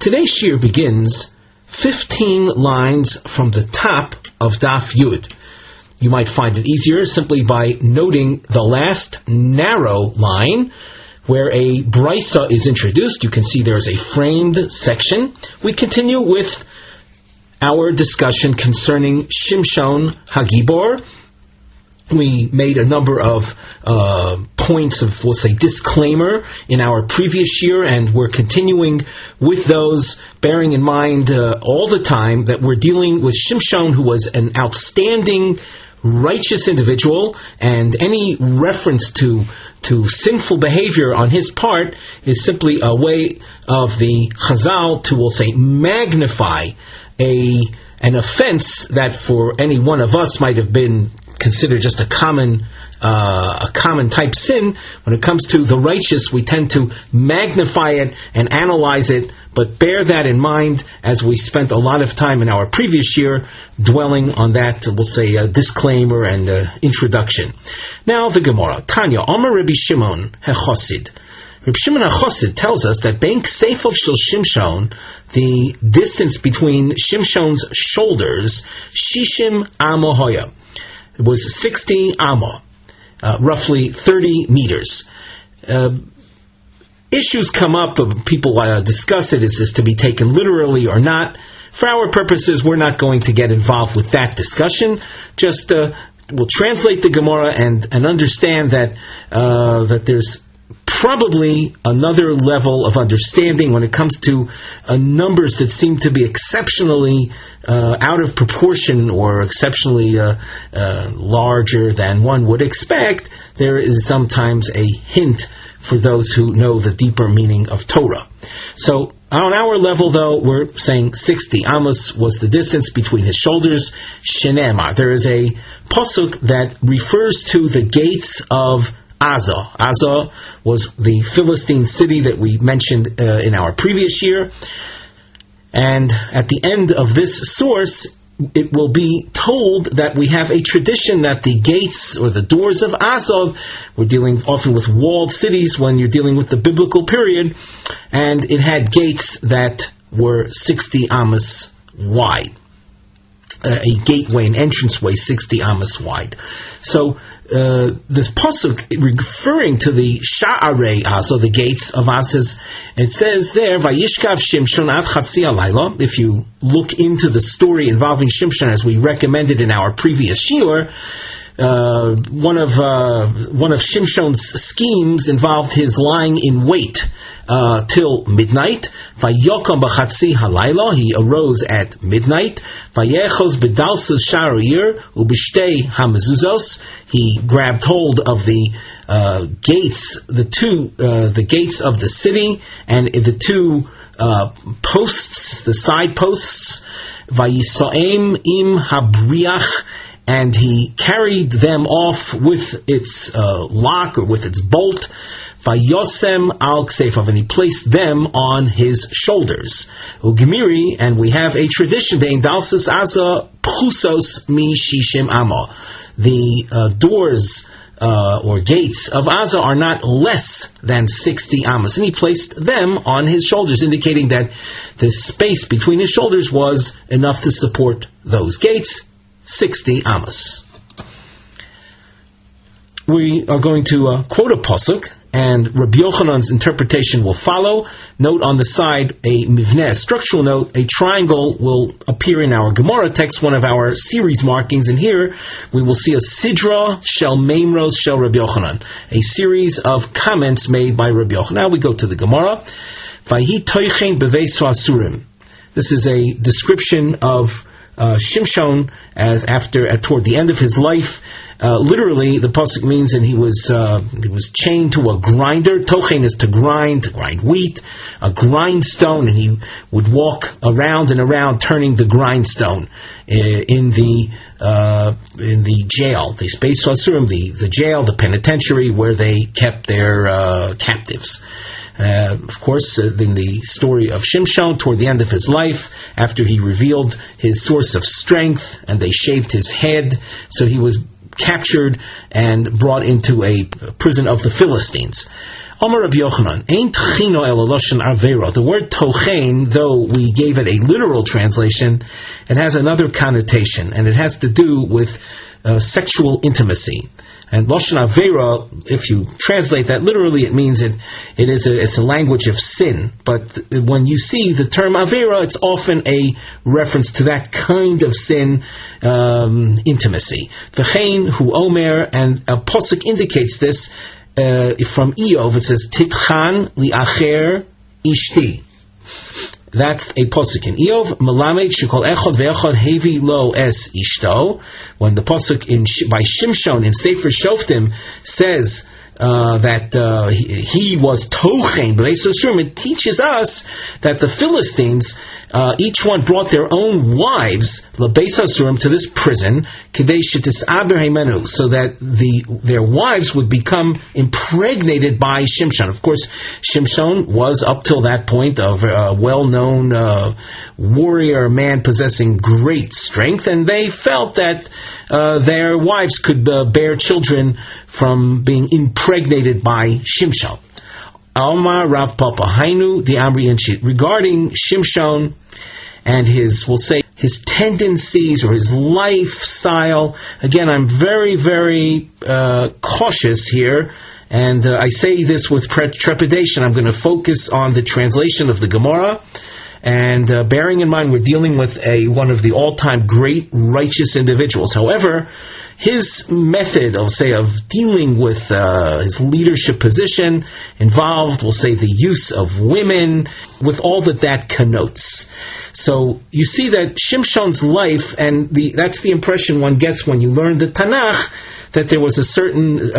Today's shiur begins 15 lines from the top of Daf Yud. You might find it easier simply by noting the last narrow line where a brisa is introduced. You can see there is a framed section. We continue with our discussion concerning Shimshon Hagibor. We made a number of points of, we'll say, disclaimer in our previous year, and we're continuing with those, bearing in mind all the time that we're dealing with Shimshon, who was an outstanding, righteous individual, and any reference to sinful behavior on his part is simply a way of the Chazal to, we'll say, magnify an offense that for any one of us might have been considered just a common type sin. When it comes to the righteous, we tend to magnify it and analyze it, but bear that in mind as we spent a lot of time in our previous year dwelling on that, we'll say, disclaimer and introduction. Now the Gemara. Tanya, Amar Rabbi Shimon HaChosid. Rabbi Shimon HaChosid tells us that Bein Kseifav Shel Shimshon, the distance between Shimshon's shoulders, Shishim Amo Hoya. It was 60 Amo, roughly 30 meters. Issues come up, people discuss it, is this to be taken literally or not? For our purposes, we're not going to get involved with that discussion. Just we'll translate the Gemara and understand that there's probably another level of understanding when it comes to numbers that seem to be exceptionally out of proportion or exceptionally larger than one would expect. There is sometimes a hint for those who know the deeper meaning of Torah. So on our level, though, we're saying 60 amos was the distance between his shoulders. Shenemar. There is a pasuk that refers to the gates of Azah. Azah was the Philistine city that we mentioned in our previous year. And at the end of this source, it will be told that we have a tradition that the gates or the doors of Azah, we're dealing often with walled cities when you're dealing with the biblical period, and it had gates that were 60 amos wide. A gateway, an entranceway, 60 amos wide. So this pasuk referring to the sha'arei Azah, the gates of Azah, it says there, Vayishkav Shimshon ad chatzi alayla. If you look into the story involving Shimshon, as we recommended in our previous shiur, one of Shimshon's schemes involved his lying in wait till midnight. Vayokam b'chatzi halayla, he arose at midnight. Vayechos b'dalsas sha'ir ub'shtei hamezuzos, he grabbed hold of the gates, the gates of the city, and the two posts, the side posts. Vayisoem im habriach, and he carried them off with its lock or with its bolt. Vayosem al kseifav, and he placed them on his shoulders. Ugemiri, and we have a tradition, dein dalsas Azah pchusos mi shishim amo. The doors or gates of Azah are not less than 60 amos, and he placed them on his shoulders, indicating that the space between his shoulders was enough to support those gates. 60 amos. We are going to quote a pasuk, and Rabbi Yochanan's interpretation will follow. Note on the side a mivneh, structural note, a triangle will appear in our Gemara text, one of our series markings, and here we will see a sidra shel meimros shel Rabbi Yochanan, a series of comments made by Rabbi Yochanan. Now we go to the Gemara. Vayhi toichen beveis asurim. This is a description of Shimshon toward the end of his life. Literally, the pasuk means, and he was chained to a grinder. Tochen is to grind wheat, a grindstone, and he would walk around and around turning the grindstone in the jail, the space asurim, the jail, the penitentiary where they kept their captives. Of course, in the story of Shimshon, toward the end of his life, after he revealed his source of strength and they shaved his head, so he was captured and brought into a prison of the Philistines. Amar Rabbi Yochanan, ain't chino el loshen avera. The word tochein, though we gave it a literal translation, it has another connotation, and it has to do with sexual intimacy. And loshen avera, if you translate that literally, it means it's a language of sin. But when you see the term avera, it's often a reference to that kind of sin, intimacy. V'chein hu omer, and a posuk indicates this. From Iyov, it says Titchan li'acher ishti. That's a posuk in Iyov. Melamed shekol echad ve'echad hevi lo es ishto. When the posuk by Shimshon in Sefer Shoftim says that he was tochein b'leis Yisrael, it teaches us that the Philistines each one brought their own wives l'beis Hasurim to this prison kidei shetis'aber heimenu, so that their wives would become impregnated by Shimshon. Of course, Shimshon was up till that point a well-known warrior man possessing great strength, and they felt that their wives could bear children from being impregnated by Shimshon. Alma Rav Papa Hainu the Amri Inshit, regarding Shimshon and his tendencies or his lifestyle. Again, I'm very, very cautious here, and I say this with trepidation. I'm going to focus on the translation of the Gemara, and bearing in mind we're dealing with one of the all-time great righteous individuals. However, his method, of dealing with his leadership position involved, we'll say, the use of women, with all that connotes. So you see that Shimshon's life, and that's the impression one gets when you learn the Tanakh, that there was a certain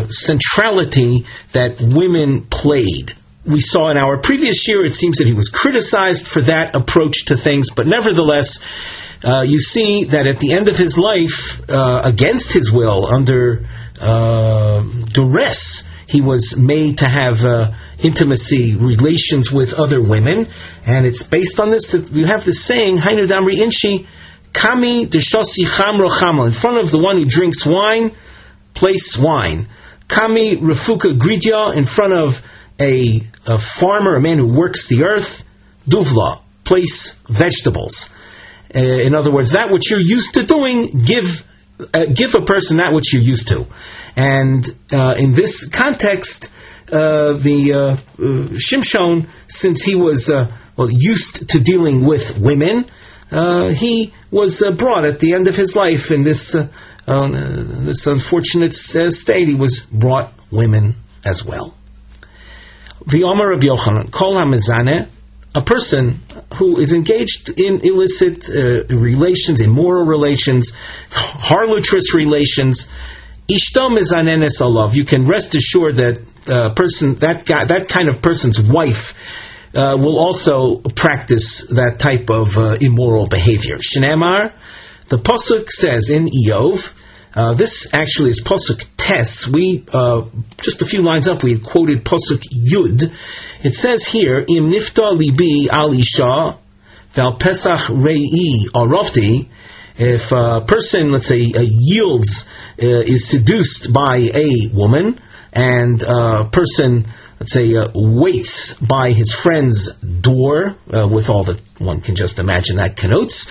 centrality that women played. We saw in our previous shiur, it seems that he was criticized for that approach to things, but nevertheless, you see that at the end of his life, against his will, under duress, he was made to have intimacy relations with other women, and it's based on this that we have this saying, Hainu damri inshi, kami deshosi chamro chamel, in front of the one who drinks wine, place wine. Kami refuka gridya, in front of a farmer, a man who works the earth, duvla, place vegetables. In other words, that which you're used to doing, give a person that which you're used to. And in this context, the Shimshon, since he was used to dealing with women, he was brought at the end of his life in this unfortunate state. He was brought women as well. V'omer Rabbi Yochanan, kol hamezaneh, a person who is engaged in illicit relations, immoral relations, harlotrous relations, ishto mezanenes alav, you can rest assured that that kind of person's wife will also practice that type of immoral behavior. Shneimar, the pasuk says in Iyov, this actually is pasuk tes. We just a few lines up, we had quoted pasuk yud. It says here, Im nifta libi al isha val pesach rei arofti. If a person, let's say, yields, is seduced by a woman, and a person, let's say, waits by his friend's door, with all that one can just imagine that connotes,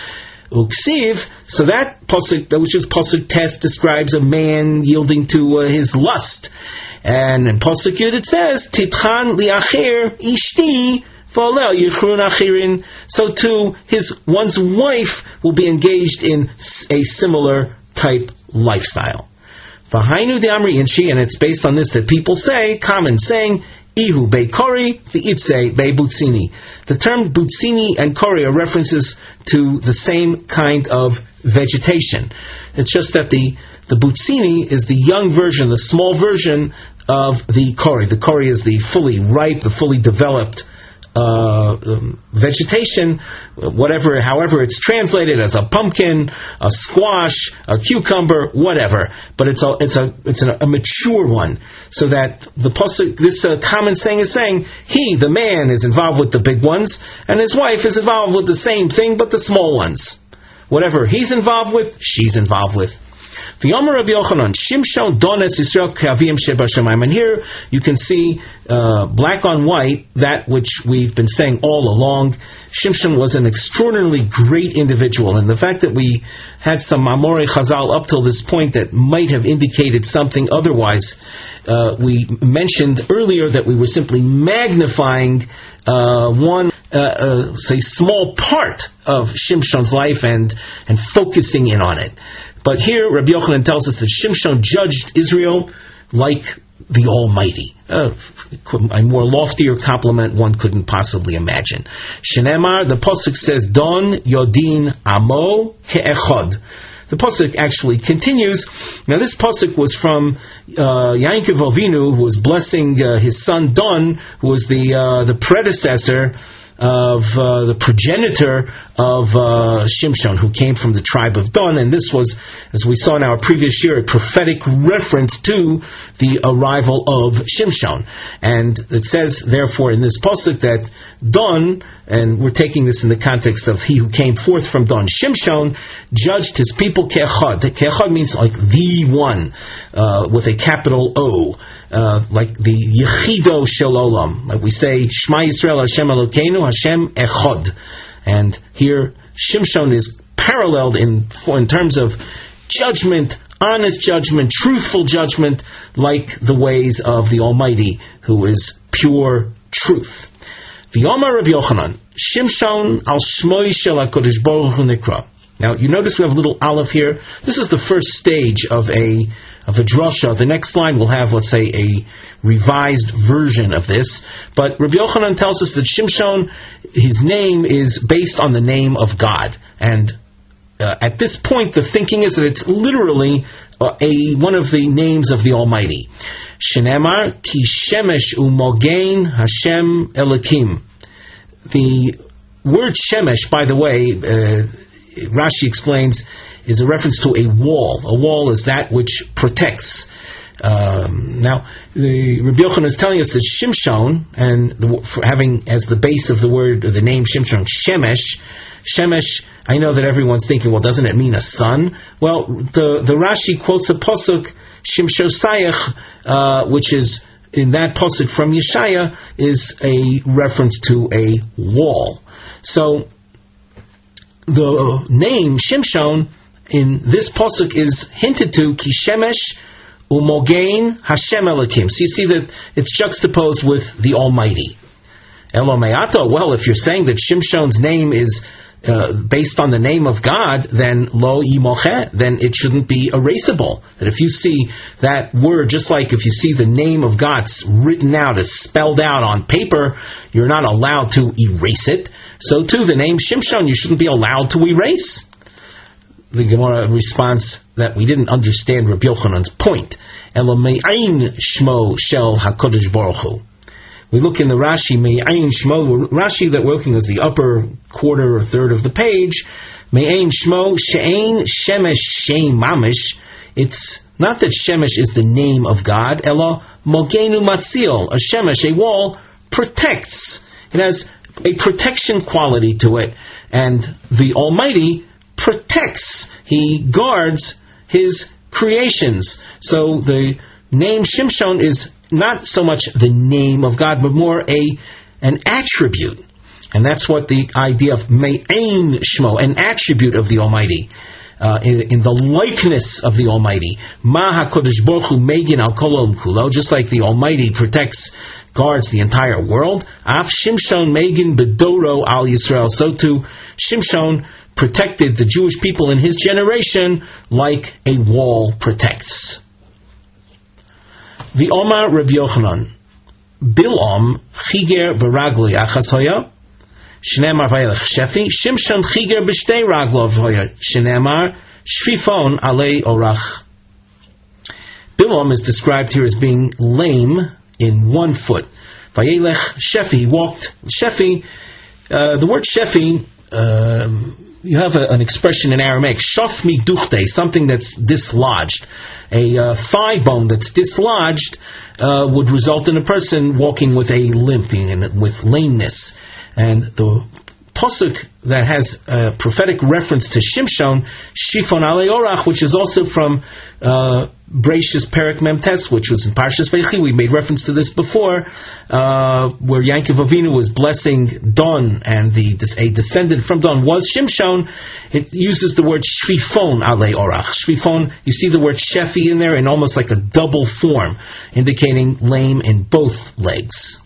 uksiv, so that pasuk, which is pasuk tes, describes a man yielding to his lust. And in pasuk yud it says, Titchan li'acher ishti v'olel yichrun achirin. So too, one's wife will be engaged in a similar type lifestyle. V'hainu de'amri inshi, and it's based on this that people say, common saying, Ihu bei kori v'itze bei butzini. The term butzini and kori are references to the same kind of vegetation. It's just that the butzini is the young version, the small version of the kori. The kori is the fully ripe, the fully developed vegetation, however it's translated, as a pumpkin, a squash, a cucumber, whatever. But it's a mature one. So that the pasuk, this common saying is saying, he, the man, is involved with the big ones, and his wife is involved with the same thing, but the small ones. Whatever he's involved with, she's involved with. V'yomer Rabbi Yochanan, Shimshon dones Yisrael k'avim sheba shamayim. And here you can see black on white that which we've been saying all along. Shimshon was an extraordinarily great individual, and the fact that we had some Mamorei Chazal up till this point that might have indicated something otherwise. We mentioned earlier that we were simply magnifying one small part of Shimshon's life and focusing in on it. But here Rabbi Yochanan tells us that Shimshon judged Israel like the Almighty. A more loftier compliment one couldn't possibly imagine. Shenemar, the pasuk says, Don Yodin Amo Ke'echad. The pasuk actually continues. Now this pasuk was from Yaakov Avinu, who was blessing his son Don, who was the predecessor of the progenitor of Shimshon, who came from the tribe of Dan, and this was, as we saw in our previous year, a prophetic reference to the arrival of Shimshon. And it says, therefore, in this pasuk that Dan, and we're taking this in the context of he who came forth from Dan, Shimshon, judged his people ke'echad. Ke'echad means like the one, with a capital O. Like the Yechido Shel Olam, like we say, Shema Yisrael Hashem Elokeinu Hashem Echad, and here Shimshon is paralleled in terms of judgment, honest judgment, truthful judgment, like the ways of the Almighty, who is pure truth. V'yomar Rav Yochanan, Shimshon al Shmoi Shel HaKadosh Baruch Hu Nikra. Now you notice we have a little aleph here. This is the first stage of a drasha. The next line will have, let's say, a revised version of this. But Rabbi Yochanan tells us that Shimshon, his name is based on the name of God. And at this point, the thinking is that it's literally one of the names of the Almighty. Shenemar ki shemesh umogein Hashem Elokim. The word shemesh, by the way, Rashi explains, is a reference to a wall. A wall is that which protects. Now, Rabbi Yochanan is telling us that Shimshon, and having as the base of the word, or the name Shimshon, Shemesh, I know that everyone's thinking, well, doesn't it mean a sun? Well, the Rashi quotes a pasuk, Shimshosayach, which is, in that pasuk from Yeshaya, is a reference to a wall. So, the name Shimshon in this pasuk is hinted to ki shemesh umogein Hashem Elokim. So you see that it's juxtaposed with the Almighty. Elomeato. Well, if you're saying that Shimshon's name is based on the name of God, then lo imoche, then it shouldn't be erasable. That if you see that word, just like if you see the name of God written out, as spelled out on paper, you're not allowed to erase it. So too, the name Shimshon, you shouldn't be allowed to erase. The Gemara responds that we didn't understand Rabbi Yochanan's point. Elo me'ayin shmo shel HaKadosh Baruch Hu. We look in the Rashi, me'ayin shmo, Rashi that we're looking as the upper quarter or third of the page, me'ayin shmo she'ain shemesh she'im mamish. It's not that shemesh is the name of God, elo mogenu matzil, a shemesh, a wall, protects. It has a protection quality to it, and the Almighty protects. He guards His creations. So the name Shimshon is not so much the name of God, but more an attribute. And that's what the idea of me'ain shmo, an attribute of the Almighty, in the likeness of the Almighty. Ma HaKadosh Baruch Hu megin al kol olam kulo, just like the Almighty guards the entire world. Af Shimshon megin bedoro al Yisrael, so too Shimshon protected the Jewish people in his generation like a wall protects. The Omar Rabbi Yochanan, Bil'om chiger beragli achas hoya, shneimar vayelech shefi, Shimshon chiger b'shtei raglov hoya, shneimar shfifon alei orach. Bil'om is described here as being lame in one foot. Vayelech shefi, he walked. Shefi, the word shefi, you have an expression in Aramaic, shof miduchte, something that's dislodged. A thigh bone that's dislodged would result in a person walking with a limp, with lameness. And the pasuk that has a prophetic reference to Shimshon, Shifon Alei Orach, which is also from Bereshis Perek Memtes, which was in Parshas Vaychi. We made reference to this before, where Yaakov Avinu was blessing Don, and a descendant from Don was Shimshon. It uses the word Shifon Alei Orach. Shifon, you see the word Shefi in there in almost like a double form, indicating lame in both legs.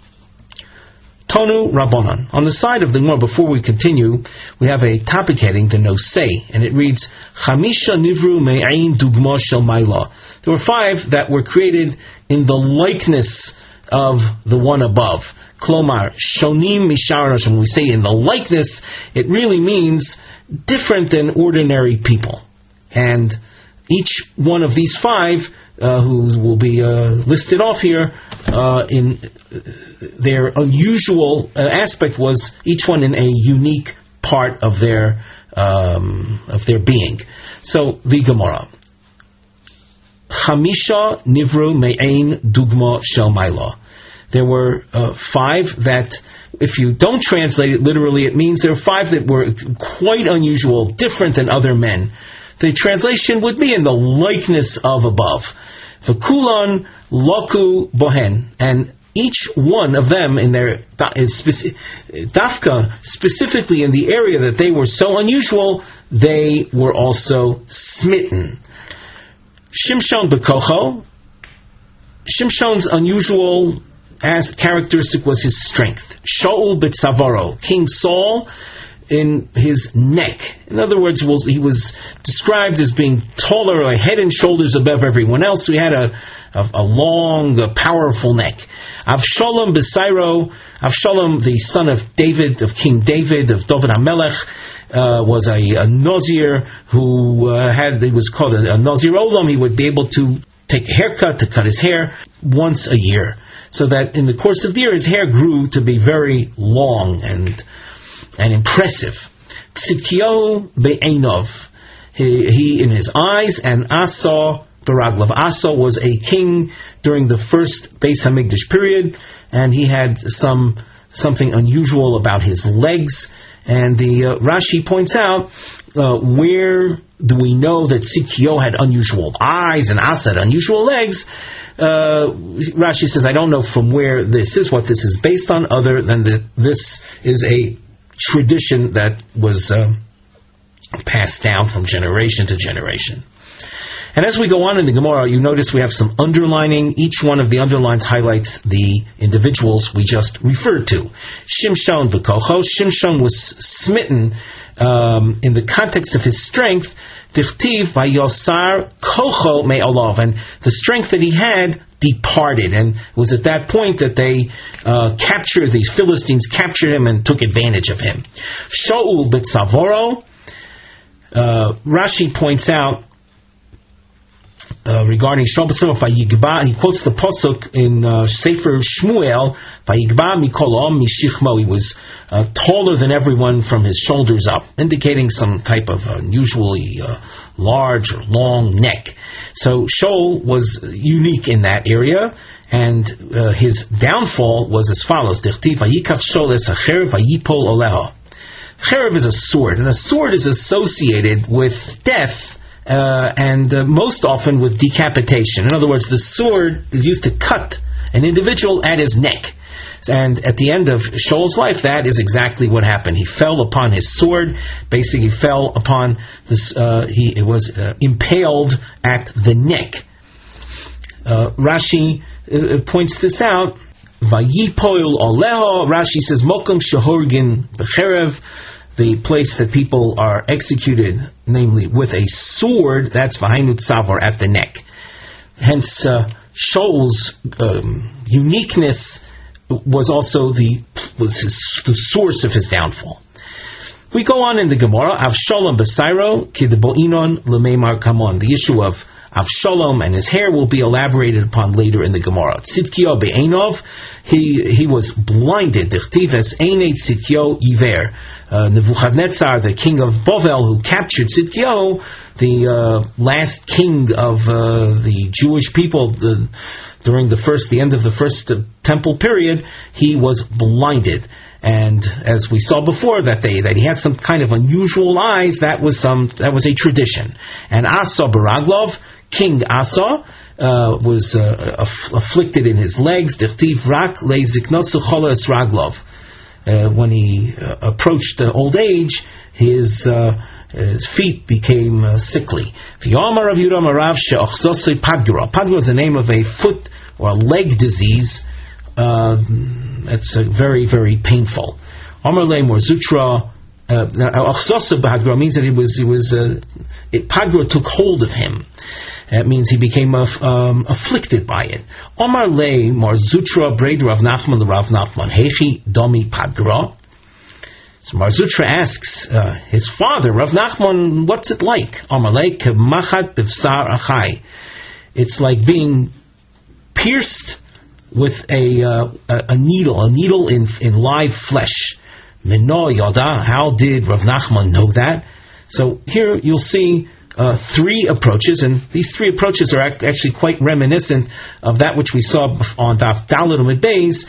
Tonu Rabbanan. On the side of the Gemara, before we continue, we have a topic heading, the Nosei, and it reads, Chamisha Nivru Me'ain Dugma Shel Maila. There were 5 that were created in the likeness of the one above. Klomar, Shonim Mishar Hashem. When we say in the likeness, it really means different than ordinary people. And each one of these 5, who will be listed off here, in their unusual aspect, was each one in a unique part of their being. So the Gemara, Chamisha Nivru Me'ain Dugma Shel Maila. There were 5 that, if you don't translate it literally, it means there were 5 that were quite unusual, different than other men. The translation would be in the likeness of above. V'kulan loku bohen, and each one of them in their dafka, specifically in the area that they were so unusual, they were also smitten. Shimshon bekocho. Shimshon's unusual as characteristic was his strength. Shaul b'tzavaro. King Saul, in his neck. In other words, he was described as being taller, like head and shoulders above everyone else. So he had a long, powerful neck. Avshalom Besairo. Avshalom, the son of David, of King David, of David HaMelech, was a Nazir who he was called a Nazir Olam. He would be able to take a haircut, to cut his hair once a year. So that in the course of the year, his hair grew to be very long and impressive. Tzidkiyahu be'einov, he in his eyes, and Asa beraglav. Asa was a king during the first Beis Hamikdash period, and he had something unusual about his legs. And the Rashi points out, where do we know that Tzidkiyahu had unusual eyes and Asa had unusual legs? Rashi says, I don't know from where this is, what this is based on, other than that this is a tradition that was passed down from generation to generation. And as we go on in the Gemara, you notice we have some underlining. Each one of the underlines highlights the individuals we just referred to. Shimshon v'kocho. Shimshon was smitten in the context of his strength. Dichtiv vayosar kocho me'olav. And the strength that he had departed, and it was at that point that they these Philistines captured him and took advantage of him. Shaul b'tzavoro. Rashi points out regarding Shaul b'tzavoro, vayigba, he quotes the pasuk in Sefer Shmuel, vayigba mikol mishichmo. He was taller than everyone from his shoulders up, indicating some type of unusually large or long neck. So Shaul was unique in that area, and his downfall was as follows: Dichtiv vayikach Shaul es hacherev vayipol oleha. Cherev is a sword, and a sword is associated with death, and most often with decapitation. In other words, the sword is used to cut an individual at his neck. And at the end of Shaul's life, that is exactly what happened. He fell upon his sword. Basically, he fell upon this. He was impaled at the neck. Rashi points this out. Vayipoil oleho. Rashi says, Mokum shehorgin b'cherev, the place that people are executed, namely with a sword. That's v'hainu tzavor, at the neck. Hence, Shaul's uniqueness was also the source of his downfall. We go on in the Gemara. Avshalom b'sairo kidbo'inon l'meimar kamon. The issue of Avshalom and his hair will be elaborated upon later in the Gemara. Tzidkiyahu be'einov, he was blinded. Dichtiv es einei Tzidkiyahu iver. Nebuchadnezzar, the king of Bovel, who captured Tzidkiyahu, the last king of the Jewish people, during the end of the first temple period, he was blinded. And as we saw before, that he had some kind of unusual eyes, that was a tradition. And Asa Baraglov, King Asa, was afflicted in his legs. Dichtiv rak leiziknosu cholas raglov. When he approached old age, his feet became sickly. V'yomar Rav Yehuda Marav she'achzosei padgura. Padgura is the name of a foot or a leg disease. That's very, very painful. Amar le morzutra. Achzosei padgura means that padgura took hold of him. That means he became afflicted by it. Omar le Marzutra braid Rav Nachman Rav Nachman Hechi Domi Padgra. So Marzutra asks his father Rav Nachman, what's it like? Omar le Kemachat Bivsar Achai. It's like being pierced with a needle in live flesh. Mino Yoda. How did Rav Nachman know that? So here you'll see three approaches, and these three approaches are actually quite reminiscent of that which we saw on Daf Daled Amud Beis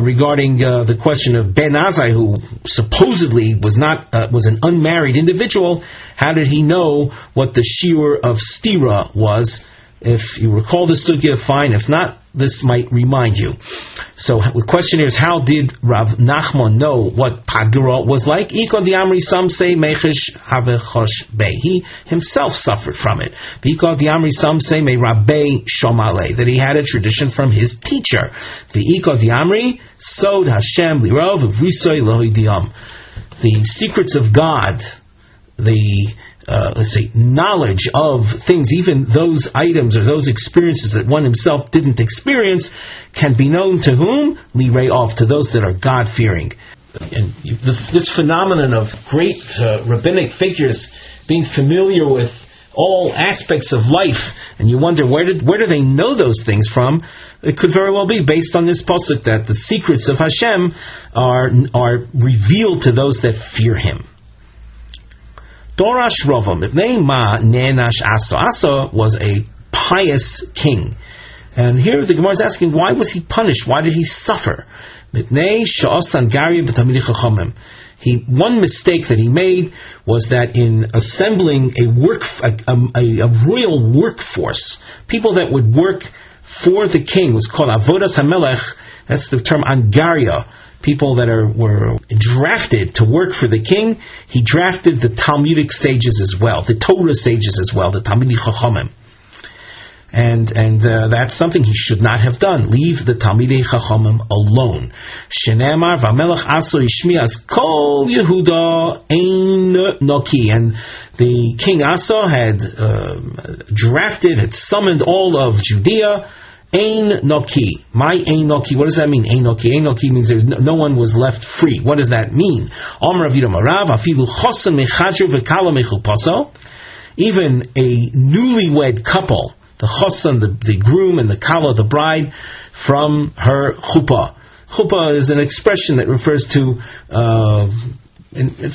regarding the question of Ben Azai, who supposedly was an unmarried individual. How did he know what the shiur of stira was? If you recall the sugya, fine. If not, this might remind you. So the question here is, how did Rav Nachman know what Padgura was like? Some say Mechish Havechosh Bey. He himself suffered from it. Some say Rabbe Shomale, that he had a tradition from his teacher. Sod Hashem Lirov V'Risoy Lohidiam. The secrets of God, the knowledge of things, even those items or those experiences that one himself didn't experience, can be known to whom? Lirei of, to those that are God-fearing. And this phenomenon of great rabbinic figures being familiar with all aspects of life, and you wonder where do they know those things from? It could very well be based on this pasuk that the secrets of Hashem are revealed to those that fear Him. Dorash Rova, Mipnei Ma Nenash Asa. Asa was a pious king. And here the Gemara is asking, why was he punished? Why did he suffer? Mipnei Sha'asan Garya B'Tamidei Chachamim. One mistake that he made was that in assembling a royal workforce, people that would work for the king, was called Avodas HaMelech. That's the term Angaria. People that were drafted to work for the king. He drafted the Talmudic sages as well, the Torah sages as well, the Talmidei Chachamim. And that's something he should not have done. Leave the Talmidei Chachamim alone. Shenemar v'amelech aso yishmias kol Yehuda ein noki. And the king Asa had summoned all of Judea. Ein noki. My ein noki. What does that mean? Ein noki. Ein noki means no one was left free. What does that mean? Amar Rav Yehuda Marav afilu chosan mechadru v'kala mechupaso. Even a newlywed couple, the chosan, the groom, and the kala, the bride, from her chuppah. Chuppah is an expression that refers to,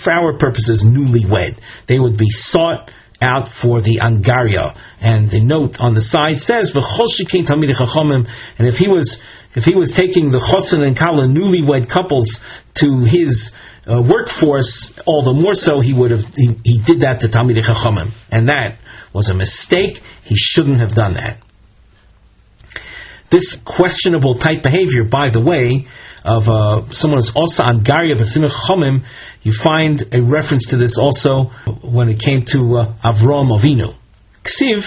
for our purposes, newlywed. They would be sought out for the angaria, and the note on the side says v'chol shikein talmidei chachamim. And if he was taking the chosan and kala newlywed couples to his workforce, all the more so he did that to talmidei chachamim, and that was a mistake. He shouldn't have done that. This questionable type behavior, by the way, of someone who's also angaria b'simach chachamim, you find a reference to this also when it came to Avram Avinu. Ksiv,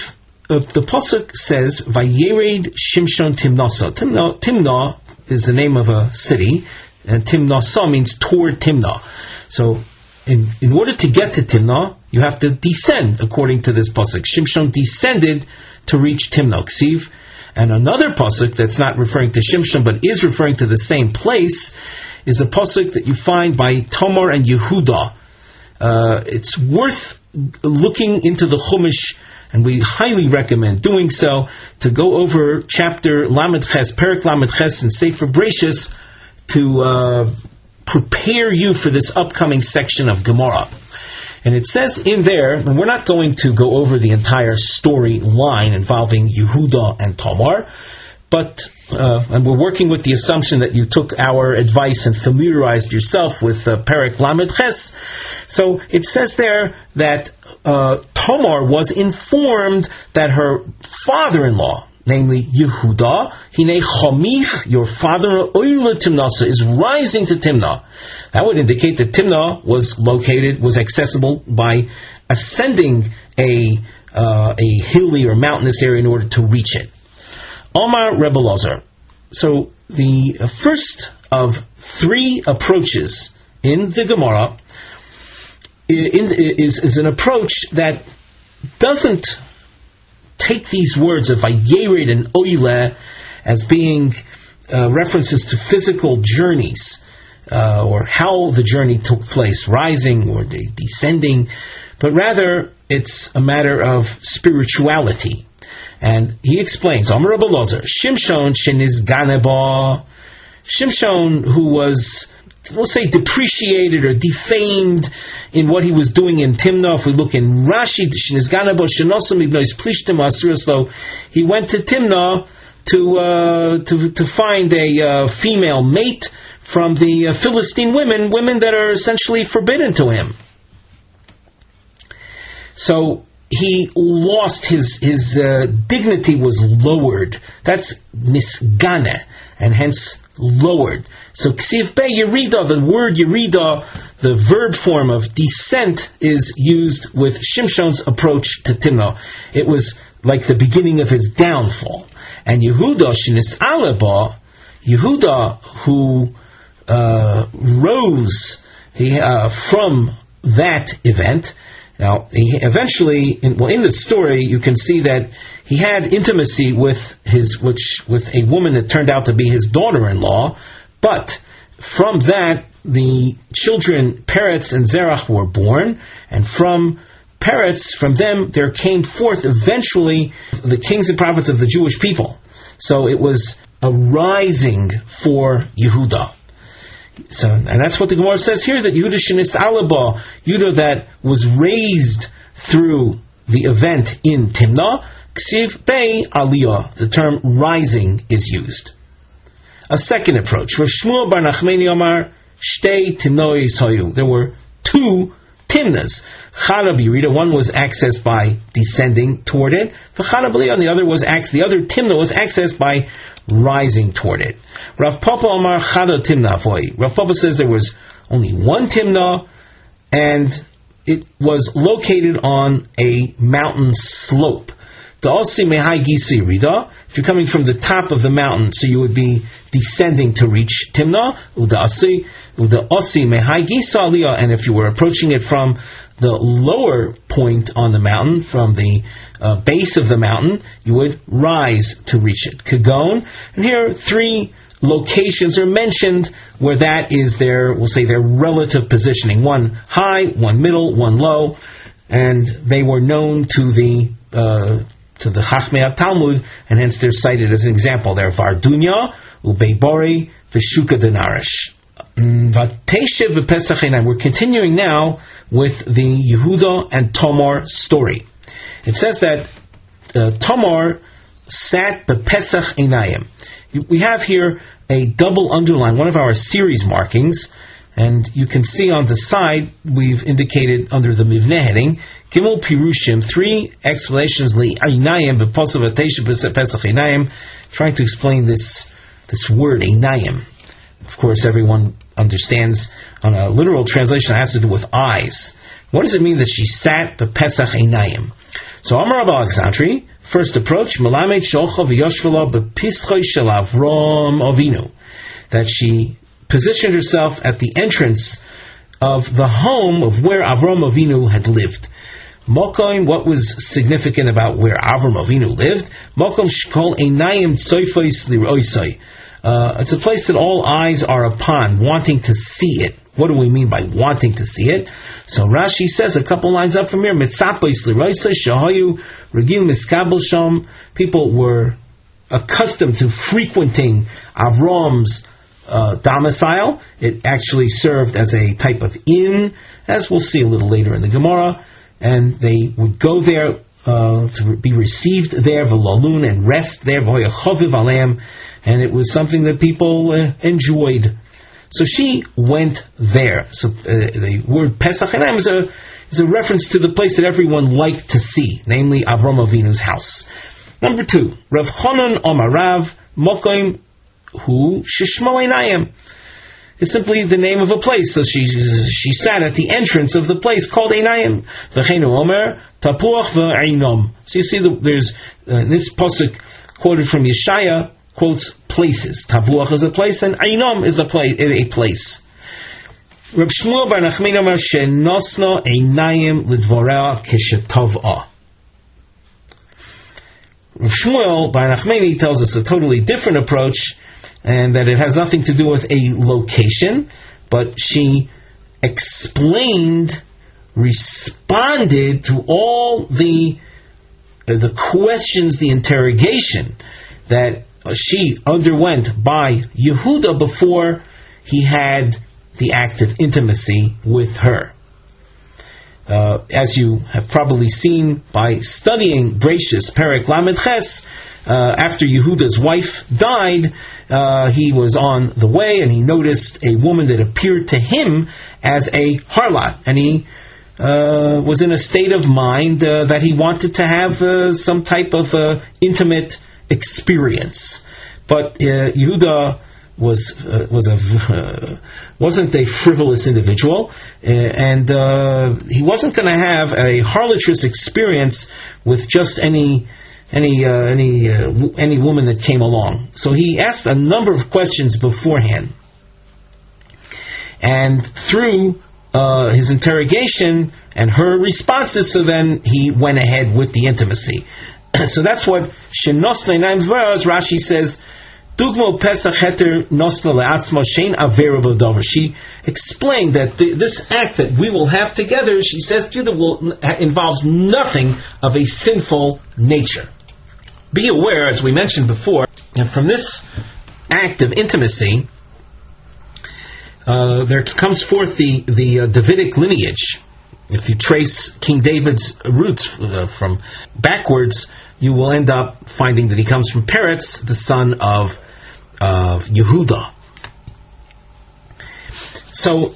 the pasuk says, "Vayered Shimshon Timnasa." Timnah is the name of a city, and Timnasa means toward Timnah. So, in order to get to Timnah, you have to descend, according to this pasuk. Shimshon descended to reach Timnah. Ksiv. And another pasuk that's not referring to Shimshon but is referring to the same place is a pasuk that you find by Tamar and Yehuda. It's worth looking into the Chumash, and we highly recommend doing so, to go over chapter Lamed Ches, Perek Lamed Ches in Sefer Bereshis, to prepare you for this upcoming section of Gemara. And it says in there, and we're not going to go over the entire storyline involving Yehuda and Tamar, but and we're working with the assumption that you took our advice and familiarized yourself with Perek Lamed Ches. So it says there that Tamar was informed that her father-in-law, namely Yehuda, Hine Chamich, your father, Oile Timnasa, is rising to Timnah. That would indicate that Timnah was accessible by ascending a hilly or mountainous area in order to reach it. Omar Rebbe Ozer. So the first of three approaches in the Gemara is an approach that doesn't take these words of Vayered and Oile as being references to physical journeys or how the journey took place, rising or descending, but rather it's a matter of spirituality. And he explains, Amar Rebbe Ozer, Shimshon shenizganeba, Shimshon, who was, we'll say, depreciated or defamed in what he was doing in Timnah. If we look in Rashi, shenizganeba shenosam ibnois plishtim asuraslo, he went to Timnah to find a female mate from the Philistine women that are essentially forbidden to him. So he lost his dignity was lowered. That's nisgane, and hence lowered. So ksiv be yerida, the word yerida, the verb form of descent, is used with Shimshon's approach to Timnah. It was like the beginning of his downfall. And Yehuda shenis aleba, Yehuda, who rose from that event. Now, he eventually, in the story, you can see that he had intimacy with a woman that turned out to be his daughter-in-law, but from that, the children Peretz and Zerach were born, and from Peretz, from them, there came forth eventually the kings and prophets of the Jewish people. So it was a rising for Yehuda. So, and that's what the Gemara says here, that Yehuda shenis alaba, Yehuda that was raised through the event in Timnah, ksiv bei aliyah, the term rising is used. A second approach, Rav Shmuel bar Nachmani Omar, shtei timnoi soyu. There were two Timnas. HaRav Yehuda, one was accessed by descending toward it, the HaRav Yehonasan, the other Timna was accessed by rising toward it. Rav Papa Omar Chada Timna Avoy. Rav Papa says there was only one Timna, and it was located on a mountain slope. If you're coming from the top of the mountain, so you would be descending to reach Timnah. And if you were approaching it from the lower point on the mountain, from the base of the mountain, you would rise to reach it. Kagon. And here, three locations are mentioned where that is their relative positioning. One high, one middle, one low. And they were known to the Chachmei Talmud, and hence they're cited as an example. They're Vardunya, Ubeibori, Veshuka Denarish. We're continuing now with the Yehuda and Tamar story. It says that Tamar sat bepesach einayim. We have here a double underline, one of our series markings, and you can see on the side we've indicated under the Mivneh heading Gimel Pirushim, three explanations le'einayim b'posav atesha pesach einayim, trying to explain this word einayim. Of course, everyone understands on a literal translation it has to do with eyes. What does it mean that she sat b'pesach einayim? So Amar Rabbi Alexander, first approach, Melamed Sholcha v'yoshvela b'pischoi shel Avram Avinu, that she positioned herself at the entrance of the home of where Avram Avinu had lived. Mokom, what was significant about where Avram Avinu lived? Mokom shkol einayim tzoifos liroisai. It's a place that all eyes are upon, wanting to see it. What do we mean by wanting to see it? So Rashi says a couple lines up from here, Mitzapos liroisai shahayu regil miskabel sham. People were accustomed to frequenting Avram's domicile. It actually served as a type of inn, as we'll see a little later in the Gemara, and they would go there to be received there, v'lalun, and rest there, v'hoya choviv aleim, and it was something that people enjoyed. So she went there. So the word Pesach Einayim is a reference to the place that everyone liked to see, namely Avram Avinu's house. Number 2, Rav Chonon Omarav Mokoim Hu Shishmo Einayim. It's simply the name of a place. So she sat at the entrance of the place called Einayim. V'cheinu Omer Tapuach v'Einom. So you see, there's this pasuk quoted from Yeshaya quotes places. Tapuach is a place, and Einom is a place. Reb Shmuel bar Nachmani Omer shenosno Einayim lidvorah keshetovah. Reb Shmuel bar Nachmani tells us a totally different approach, and that it has nothing to do with a location, but she explained, responded to all the questions, the interrogation that she underwent by Yehuda before he had the act of intimacy with her. As you have probably seen by studying Bereishis Perek Lamed Ches, after Yehuda's wife died, he was on the way and he noticed a woman that appeared to him as a harlot, and he was in a state of mind that he wanted to have some type of intimate experience. But Yehuda wasn't a frivolous individual, and he wasn't going to have a harlotrous experience with just any woman that came along. So he asked a number of questions beforehand, and through his interrogation and her responses, so then he went ahead with the intimacy. So that's what shenosno einayim dvaras. Rashi says, Dugmo Pesach Heter Nosno Le'atzmo Shein Avera B'Dover. She explained that this act that we will have together, she says, involves nothing of a sinful nature. Be aware, as we mentioned before, and from this act of intimacy, there comes forth the Davidic lineage. If you trace King David's roots from backwards, you will end up finding that he comes from Peretz, the son of Yehuda. So,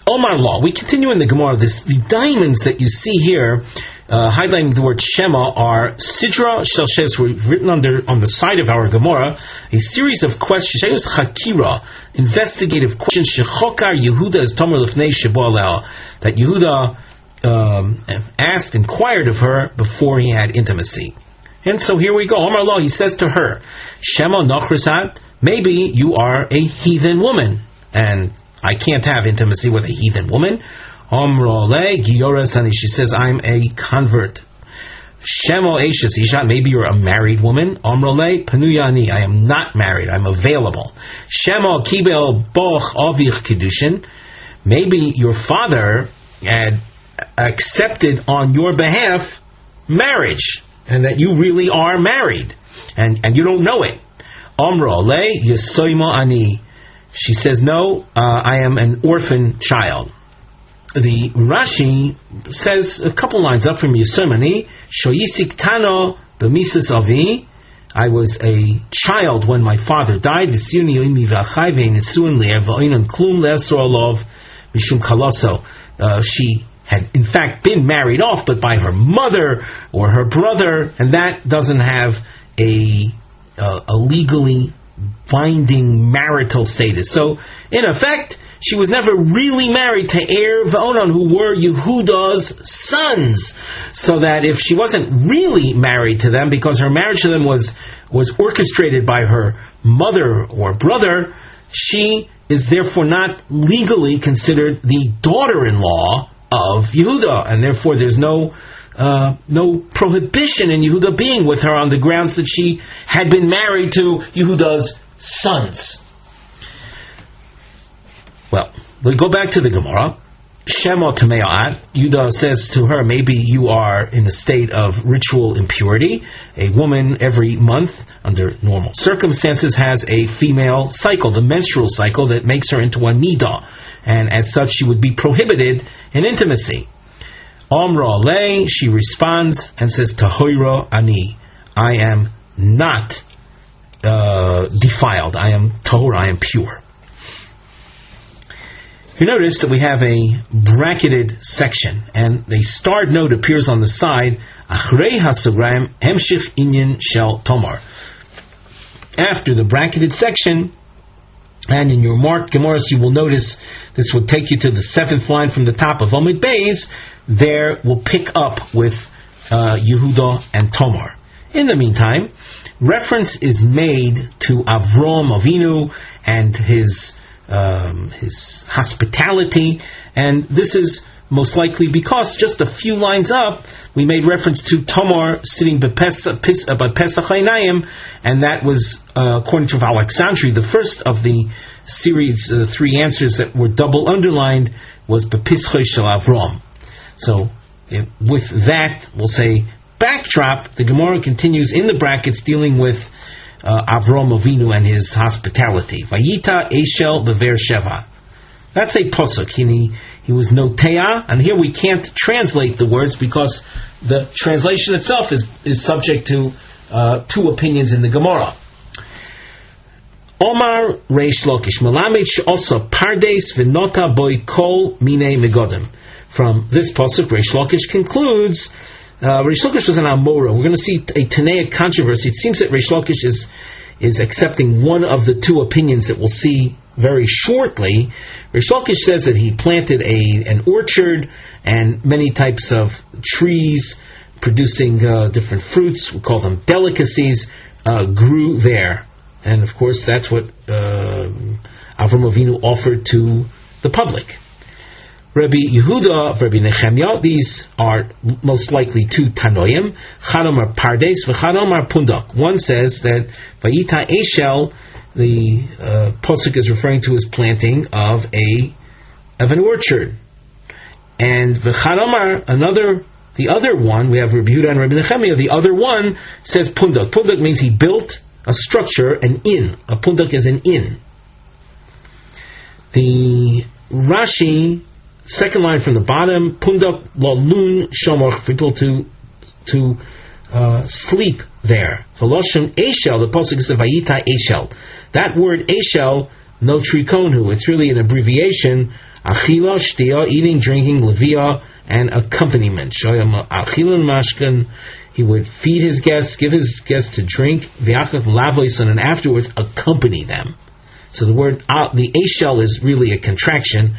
Omar Law, we continue in the Gemara. The diamonds that you see here, highlighting the word Shema, are Sidra Shel Shes, written on the side of our Gemara, a series of questions, Chakira, investigative questions, Shechokar Yehuda is Tomer Lefnei Shebo Aleh, that Yehuda inquired of her before he had intimacy. And so here we go. Omar Law, he says to her, Shema Nochrisat, maybe you are a heathen woman, and I can't have intimacy with a heathen woman. Omrole Giyoras, and she says, I'm a convert. Shemo Eishes Isha, maybe you're a married woman. Omrole Panuyani, I am not married, I'm available. Shemo Kibel Boch Avich Kedushin, maybe your father had accepted on your behalf marriage, and that you really are married, and you don't know it. Omrole Yesoimo Ani, she says, no, I am an orphan child. The Rashi says a couple lines up from Yesoimani, Shoyisik Tano B'Misas Avi, I was a child when my father died. She had in fact been married off, but by her mother or her brother, and that doesn't have a legally binding marital status. So, in effect, she was never really married to Er V'Onan, who were Yehuda's sons. So that if she wasn't really married to them, because her marriage to them was orchestrated by her mother or brother, she is therefore not legally considered the daughter-in-law of Yehuda, and therefore there's no prohibition in Yehuda being with her on the grounds that she had been married to Yehuda's sons. Well, we go back to the Gemara. Shemo Tamea'at, Yehuda says to her, maybe you are in a state of ritual impurity. A woman every month, under normal circumstances, has a female cycle, the menstrual cycle, that makes her into a nida, and as such she would be prohibited in intimacy. Omra le, she responds and says, Tahoira ani, I am not defiled. I am tahor, I am pure. You notice that we have a bracketed section, and the starred note appears on the side, Achrei hasograim hemshich inyan shel tomar. After the bracketed section, and in your marked Gemaras, you will notice this will take you to the 7th line from the top of Amud Beis. There will pick up with Yehuda and Tomar. In the meantime, reference is made to Avram Avinu and his hospitality, and this is most likely because just a few lines up we made reference to Tamar sitting by Pesach Einayim, and that was according to Alexander, the first of the series, 3 answers that were double underlined was Bepischoi Shel Avram. So with that, we'll say backdrop. The Gemara continues in the brackets dealing with Avram Avinu and his hospitality. Vayita Eshel Bever Sheva. That's a pasuk. He was notea, and here we can't translate the words because the translation itself is subject to 2 opinions in the Gemara. Omar Reish Lakish Melamed also Pardes V'nota Boy Kol Mine Megodim. From this pasuk, Reish Lakish concludes. Reish Lakish was an Amora. We're going to see a Tanaic controversy. It seems that Reish Lakish is accepting one of the 2 opinions that we'll see very shortly. Reish Lakish says that he planted an orchard and many types of trees producing different fruits, we call them delicacies, grew there. And of course that's what Avram Avinu offered to the public. Rabbi Yehuda, Rabbi Nechemia, these are most likely 2 Tanoim. Chadamar Pardes, v'chadamar Pundak. One says that Vayita Eshel, the pasuk is referring to his planting of an orchard, and v'chadamar, the other one, we have Rabbi Yehuda and Rabbi Nechemia. The other one says Pundak. Pundak means he built a structure, an inn. A Pundak is an inn. The Rashi, second line from the bottom, Pundak lalun shomor, for people to sleep there. Veloshim Eshel, the pasuk is Vayita Eshel. That word Eshel, no trikonhu, it's really an abbreviation. Achila, shtia, eating, drinking, levia, and accompaniment. Shoyam achila mashkan, he would feed his guests, give his guests to drink, v'achot lavoison, and afterwards accompany them. So the word, the Eshel is really a contraction.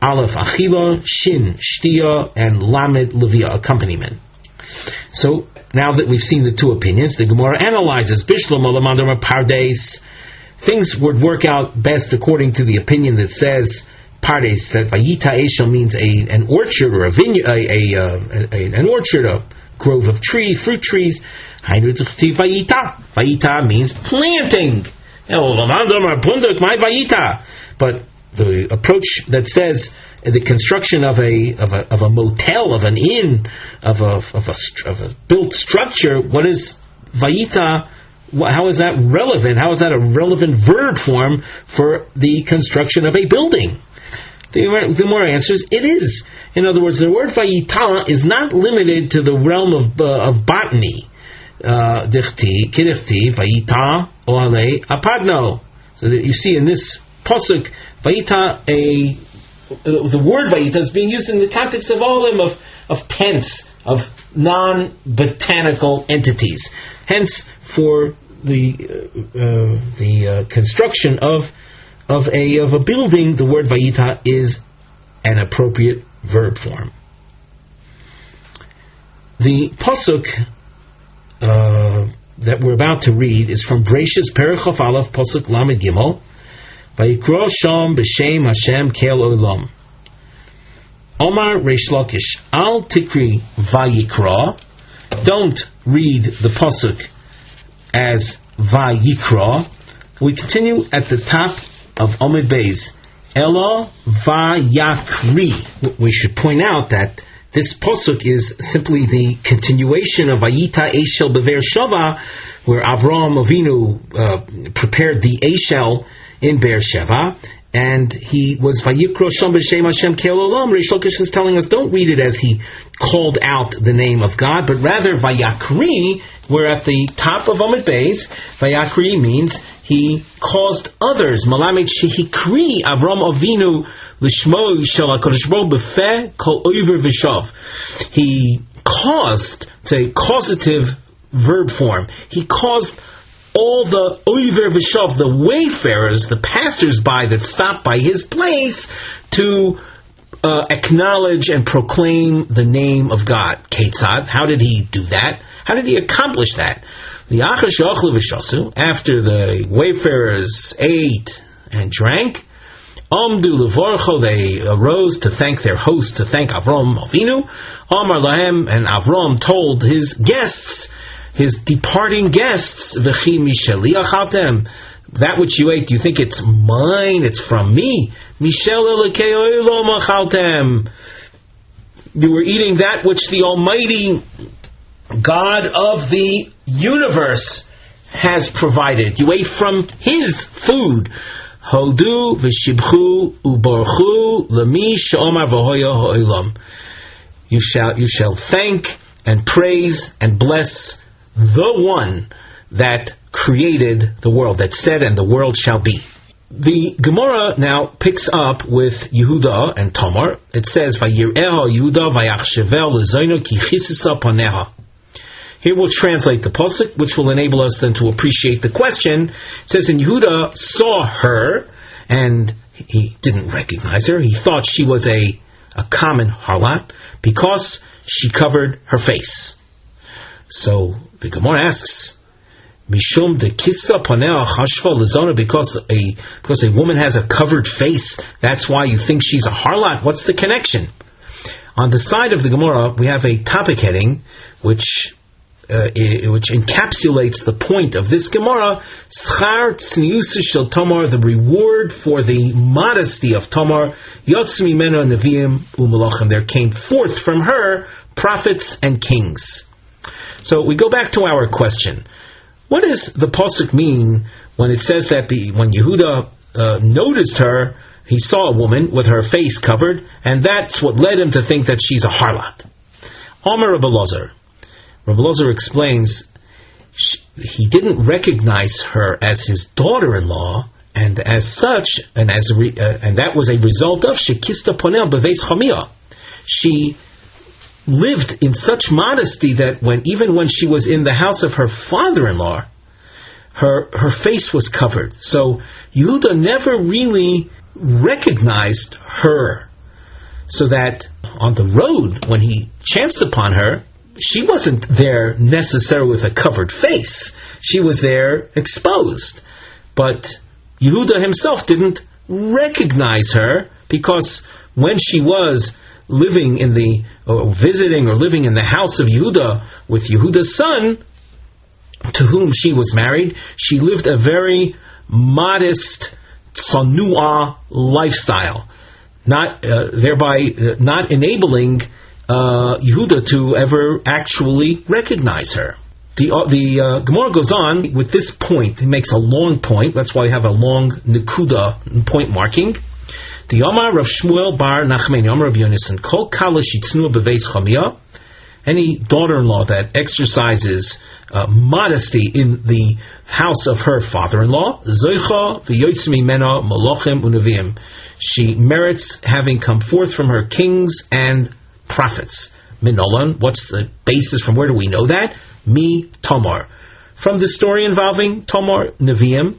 Aleph achila, shin shtia, and lamed levia, accompaniment. So now that we've seen the 2 opinions, the Gemara analyzes Bishlam Olamandama Pardes. Things would work out best according to the opinion that says Pardes, that Vayita Eshel means an orchard or a vineyard, an orchard, a grove of fruit trees. Vayita means planting. But the approach that says the construction of a motel, of an inn, of a built structure, what is Vayita? How is that relevant? How is that a relevant verb form for the construction of a building? The Gemara answers, it is. In other words, the word Vayita is not limited to the realm of botany. Dichti, kidifti, Vayita, oale, apadno. So that you see in this pasuk, Vayita, the word Vayita is being used in the context of olim, of tents, of non-botanical entities. Hence, for the construction of a building, the word Vayita is an appropriate verb form. The pasuk that we're about to read is from Bereshis Perek Chaf Aleph pasuk Lamed Gimel. Vayikra Sham b'Shem Hashem Kel Olam. Omar Reish Lakish Al Tikri Vayikra. Don't read the pasuk as Vayikra. We continue at the top of Amud Beis. Elo Vayakri. We should point out that this pasuk is simply the continuation of Vayita Eshel Bever Sheva, where Avram Avinu prepared the Eshel in Beersheba, and he was Vayikro Sham B'Shem Hashem Ke'el Olam. Reish Lakish is telling us, don't read it as he called out the name of God, but rather Vayakri. We're at the top of Amud Beis. Vayakri means he caused others. Malamed Shehikri Avram Avinu L'Shmo Shel HaKadosh Baruch Hu B'Feh Kol Oiver V'Shav. He caused, it's a causative verb form. He caused all the Oiver V'Shav, the wayfarers, the passers-by that stopped by his place, to acknowledge and proclaim the name of God. Ketzad, how did he do that? How did he accomplish that? After the wayfarers ate and drank, Amdu levorcho, they arose to thank their host, to thank Avram Avinu. Amar lahem, and Avram told his guests, his departing guests, V'chi misheliach atem, that which you ate, you think it's mine, it's from me. Mishel elokei olam achaltem, you were eating that which the Almighty God of the universe has provided. You ate from His food. Hodu v'shibchu uborchu lemi she'omar v'hoya ha'olam. You shall thank and praise and bless the one that created the world, that said, and the world shall be. The Gemara now picks up with Yehuda and Tamar. It says, Vayir'eha Yehuda vayachshevel lezoino ki chisisa paneha. Here we'll translate the pasuk, which will enable us then to appreciate the question. It says, and Yehuda saw her, and he didn't recognize her. He thought she was a common harlot because she covered her face. So the Gemara asks, Mishum de kissa panea chashva lezona, because a woman has a covered face, that's why you think she's a harlot. What's the connection? On the side of the Gemara, we have a topic heading which encapsulates the point of this Gemara. Schar tzniusa shel Tamar, the reward for the modesty of Tamar. Yotzu mimena neviim u'malachim, there came forth from her prophets and kings. So we go back to our question. What does the pasuk mean when it says that when Yehuda noticed her, he saw a woman with her face covered, and that's what led him to think that she's a harlot? Amar Rav Ozer. Rav Ozer explains he didn't recognize her as his daughter-in-law, and as such, and that was a result of shekista ponel beveis chamia. She lived in such modesty that even when she was in the house of her father-in-law, her face was covered. So Yehuda never really recognized her. So that on the road, when he chanced upon her, she wasn't there necessarily with a covered face. She was there exposed. But Yehuda himself didn't recognize her, because when she was living visiting or living in the house of Yehuda with Yehuda's son, to whom she was married, she lived a very modest, tsanua lifestyle, thereby not enabling Yehuda to ever actually recognize her. The Gemara goes on with this point. It makes a long point. That's why we have a long nekuda point marking. The Yomar Rav Shmuel bar Nachmeni, Yomar Rav Yehonasan, Kol kala shitznua beveis chamia, any daughter-in-law that exercises modesty in the house of her father-in-law, zoicha v'yoytz mimena malachim u'neviim, she merits having come forth from her kings and prophets. Minolan, what's the basis? From where do we know that? Mi Tamar. From the story involving Tamar, Nevi'im.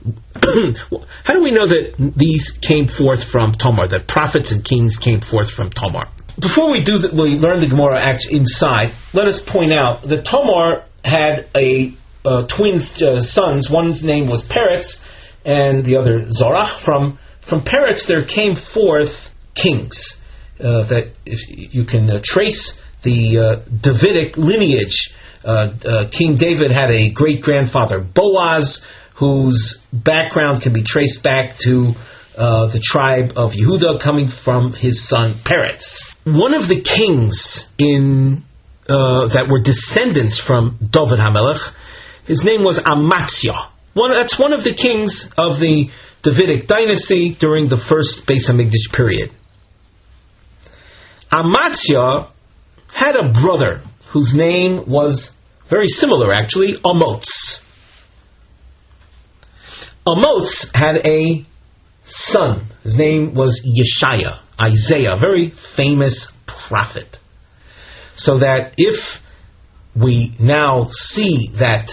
How do we know that these came forth from Tamar, that prophets and kings came forth from Tamar? Before we do that, we learn the Gemara inside. Let us point out that Tamar had twin sons. One's name was Peretz, and the other Zorah. From Peretz there came forth kings. That if you can trace the Davidic lineage. King David had a great-grandfather, Boaz, whose background can be traced back to the tribe of Yehuda, coming from his son Peretz. One of the kings that were descendants from David HaMelech, his name was Amatzia. That's one of the kings of the Davidic dynasty during the first Beis Hamikdash period. Amatzia had a brother whose name was very similar, actually, Amotz. Amotz had a son. His name was Yeshaya, Isaiah, a very famous prophet. So that if we now see that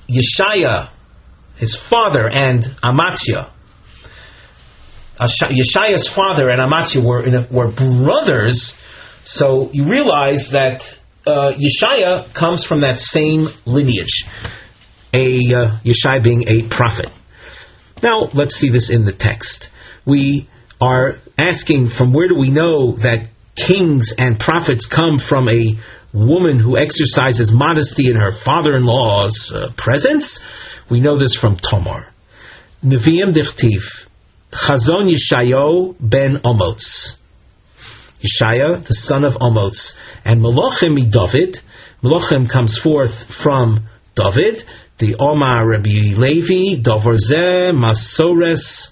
Yeshaya, his father, and Amatzia, Yeshaya's father and Amatzia were brothers, so you realize that Yeshaya comes from that same lineage, Yeshaya being a prophet. Now, let's see this in the text. We are asking, from where do we know that kings and prophets come from a woman who exercises modesty in her father-in-law's presence? We know this from Tamar. Nevi'im dichtiv, Chazon Yeshayo ben Amotz. Yeshaya, the son of Amotz. And Melachim mi David. Melachim comes forth from David. The Omar Rabbi Levi, Davar Zeh, Masores.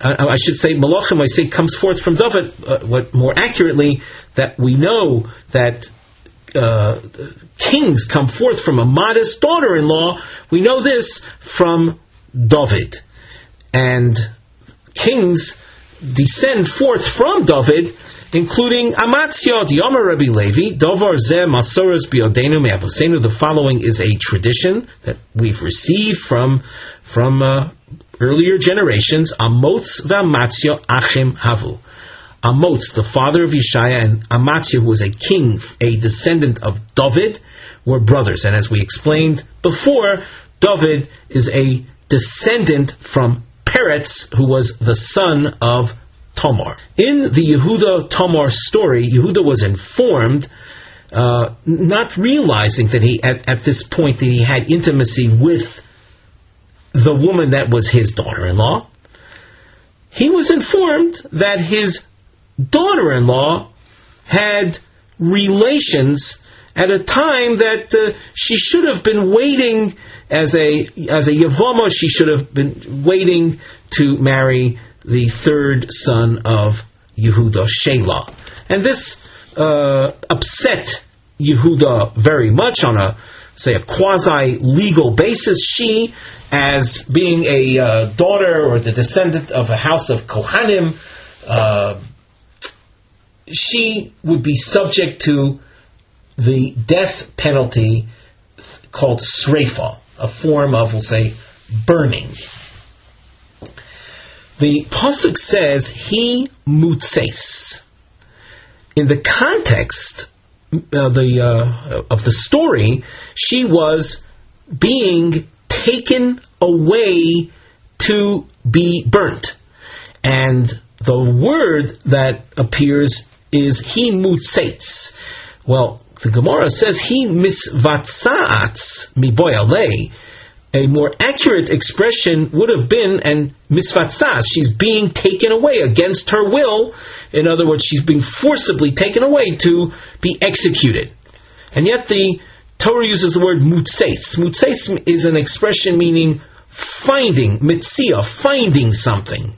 I should say Melachim, I say, comes forth from David. What more accurately, that we know that kings come forth from a modest daughter-in-law. We know this from David. And kings descend forth from David, including Amatzia, the Omer Rabbi Levi, Dovar Zeh Masoros Biodenu Me'avosenu. The following is a tradition that we've received from earlier generations. Amotz v'Amatzia Achim Havu. Amotz, the father of Yeshaya, and Amatzia, who was a king, a descendant of David, were brothers. And as we explained before, David is a descendant from Peretz, who was the son of Tamar. In the Yehuda Tamar story, Yehuda was informed, not realizing that he at this point that he had intimacy with the woman that was his daughter-in-law. He was informed that his daughter-in-law had relations at a time that she should have been waiting as a Yavama. She should have been waiting to marry the third son of Yehuda, Shelah. And this upset Yehuda very much on a quasi-legal basis. She, as being a daughter or the descendant of a house of Kohanim, she would be subject to the death penalty called sreifa, a form of, we'll say, burning. The pasuk says, "He mutses." In the context of the story, she was being taken away to be burnt, and the word that appears is "he mutses." Well, the Gemara says "he misvatza'atz miboyalei." A more accurate expression would have been "and misvatza'atz." She's being taken away against her will. In other words, she's being forcibly taken away to be executed. And yet the Torah uses the word mutzeitz. Mutzeitz is an expression meaning finding, mitzia, finding something.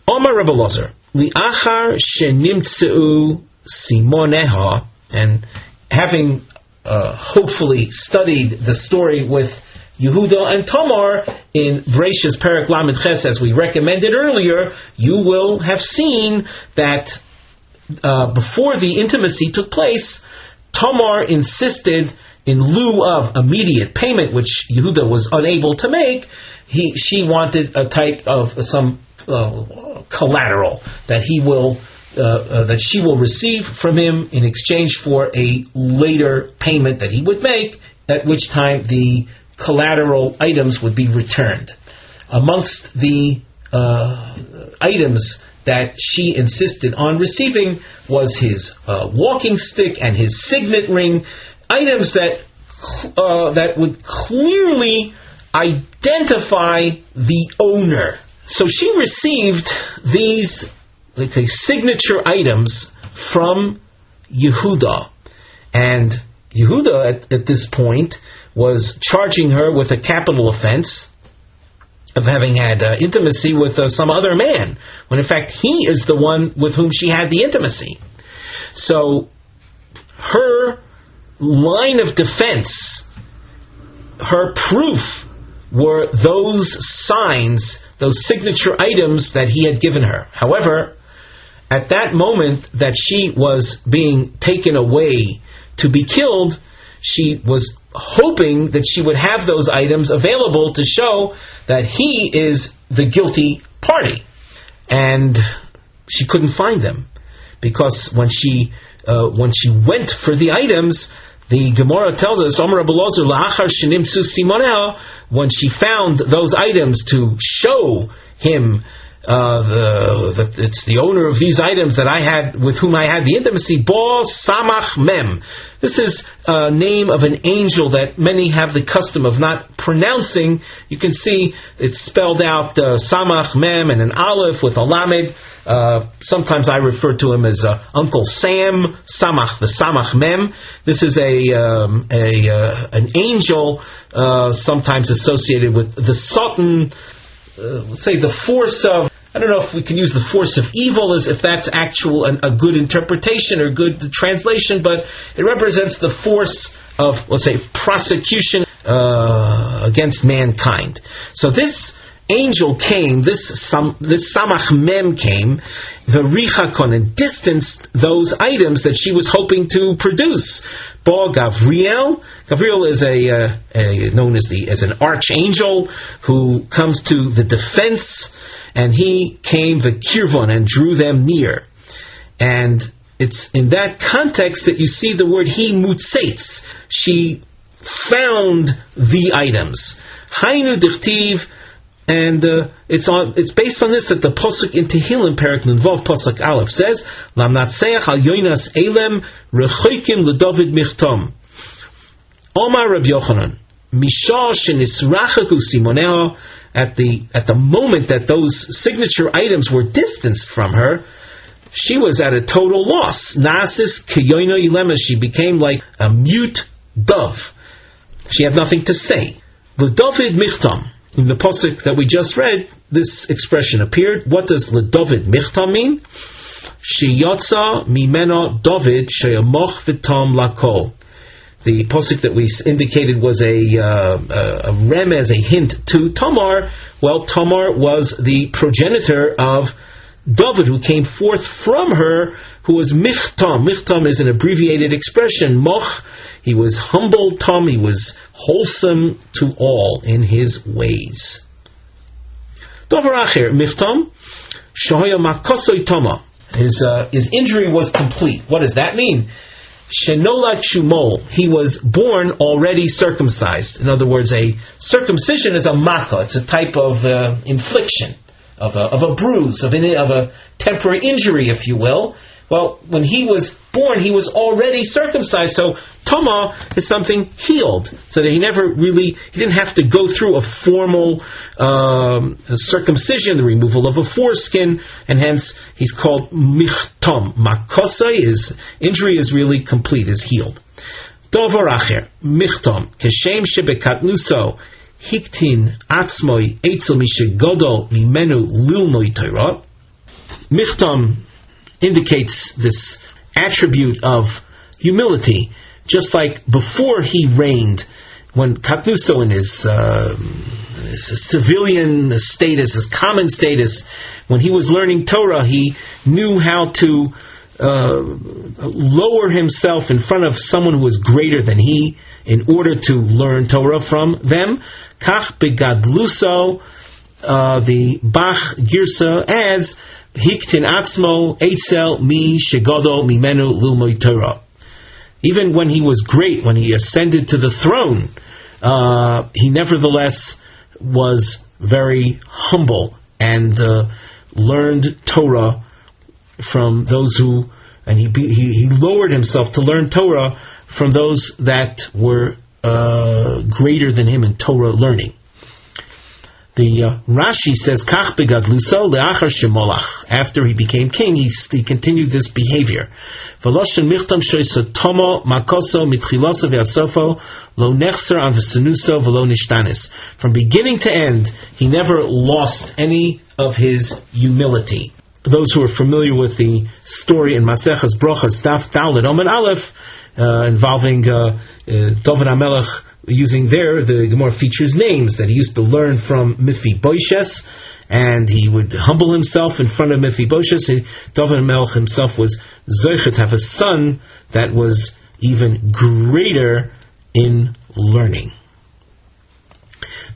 Omar Rav Ozer, li'achar shenimtzeu simoneha, and having hopefully studied the story with Yehuda and Tamar in Bereishis Perek Lamed Ches, as we recommended earlier, you will have seen that before the intimacy took place, Tamar insisted, in lieu of immediate payment, which Yehuda was unable to make, she wanted a type of some collateral that that she will receive from him in exchange for a later payment that he would make, at which time the collateral items would be returned. Amongst the items that she insisted on receiving was his walking stick and his signet ring, items that would clearly identify the owner. So she received these, let's say, signature items from Yehuda, and Yehuda at this point was charging her with a capital offense, of having had intimacy with some other man, when in fact he is the one with whom she had the intimacy. So her line of defense, her proof, were those signs, those signature items that he had given her. However, at that moment that she was being taken away to be killed, she was hoping that she would have those items available to show that he is the guilty party. And she couldn't find them, because when she went for the items, the Gemara tells us, when she found those items to show him that it's the owner of these items that I had, with whom I had the intimacy, Bo Samach Mem. This is a name of an angel that many have the custom of not pronouncing. You can see it's spelled out Samach Mem and an Aleph with a Lamed. Sometimes I refer to him as Uncle Sam, Samach, the Samach Mem. This is an angel sometimes associated with the Sotah, let's say the force of, I don't know if we can use the force of evil as if that's a good interpretation or good translation, but it represents the force of, let's say, prosecution against mankind. So this angel came, this Samach Mem came, the Richakon, and distanced those items that she was hoping to produce. Bo Gavriel is known as an archangel who comes to the defense, and he came the Kirvon and drew them near. And it's in that context that you see the word he mutzeitz. She found the items. Hainu dichtiv. And it's based on this that the pasuk in Tehillim, Perek Nunvav, pasuk Aleph says, "Lamnatseach al yoinas elem rechoikim leDavid michtom." Omar Rav Yochanan, Misha shenisrachaku simoneo. At the moment that those signature items were distanced from her, she was at a total loss. Nasis keyoino ilema. She became like a mute dove. She had nothing to say. LeDavid michtom. In the pasuk that we just read, this expression appeared. What does LeDavid michtam mean? Sheyotza mimeno David sheyamoch v'tom lakol. The pasuk that we indicated was a remez, a hint to Tamar. Well, Tamar was the progenitor of David, who came forth from her, who was michtam. Michtam is an abbreviated expression. Moch, he was humble. Tam, he was wholesome to all in his ways. Davar acher, michtam, shohaya makosoi tama. His injury was complete. What does that mean? Shenolat shumol, he was born already circumcised. In other words, a circumcision is a makkah. It's a type of infliction, of a bruise, of a temporary injury, if you will. Well, when he was born, he was already circumcised. So Tama is something healed, so that he didn't have to go through a formal circumcision, the removal of a foreskin, and hence he's called michtam. Makosai, his injury is really complete, is healed. Dovar acher, michtam, keshem shebekatnuso, hiktin atzmoi eitzel mishegodol mimenu lilnoi Torah. Michtam indicates this attribute of humility, just like before he reigned, when Katnuso in his civilian status, his common status, when he was learning Torah, he knew how to lower himself in front of someone who was greater than he in order to learn Torah from them. Kach begadluso, the Bach Girsa adds, Hiktin atzmo eitzel mi shegodo mimenu lilmoi Torah. Even when he was great, when he ascended to the throne, he nevertheless was very humble and learned Torah from those who, and he lowered himself to learn Torah from those that were greater than him in Torah learning. The Rashi says, Kach begadluso leachar shemolach. After he became king, he continued this behavior. V'loshen michtam shoysotomo makoso mitchiloso v'asofo lo nechser an v'senuso v'lo nishtanis. From beginning to end, he never lost any of his humility. Those who are familiar with the story in Maseches Brochas Daf Dalet Omen Aleph, involving David HaMelech, using there, the Gemara features names that he used to learn from Mephibosheth, and he would humble himself in front of Mephibosheth. David HaMelech himself was zoichet to have a son that was even greater in learning.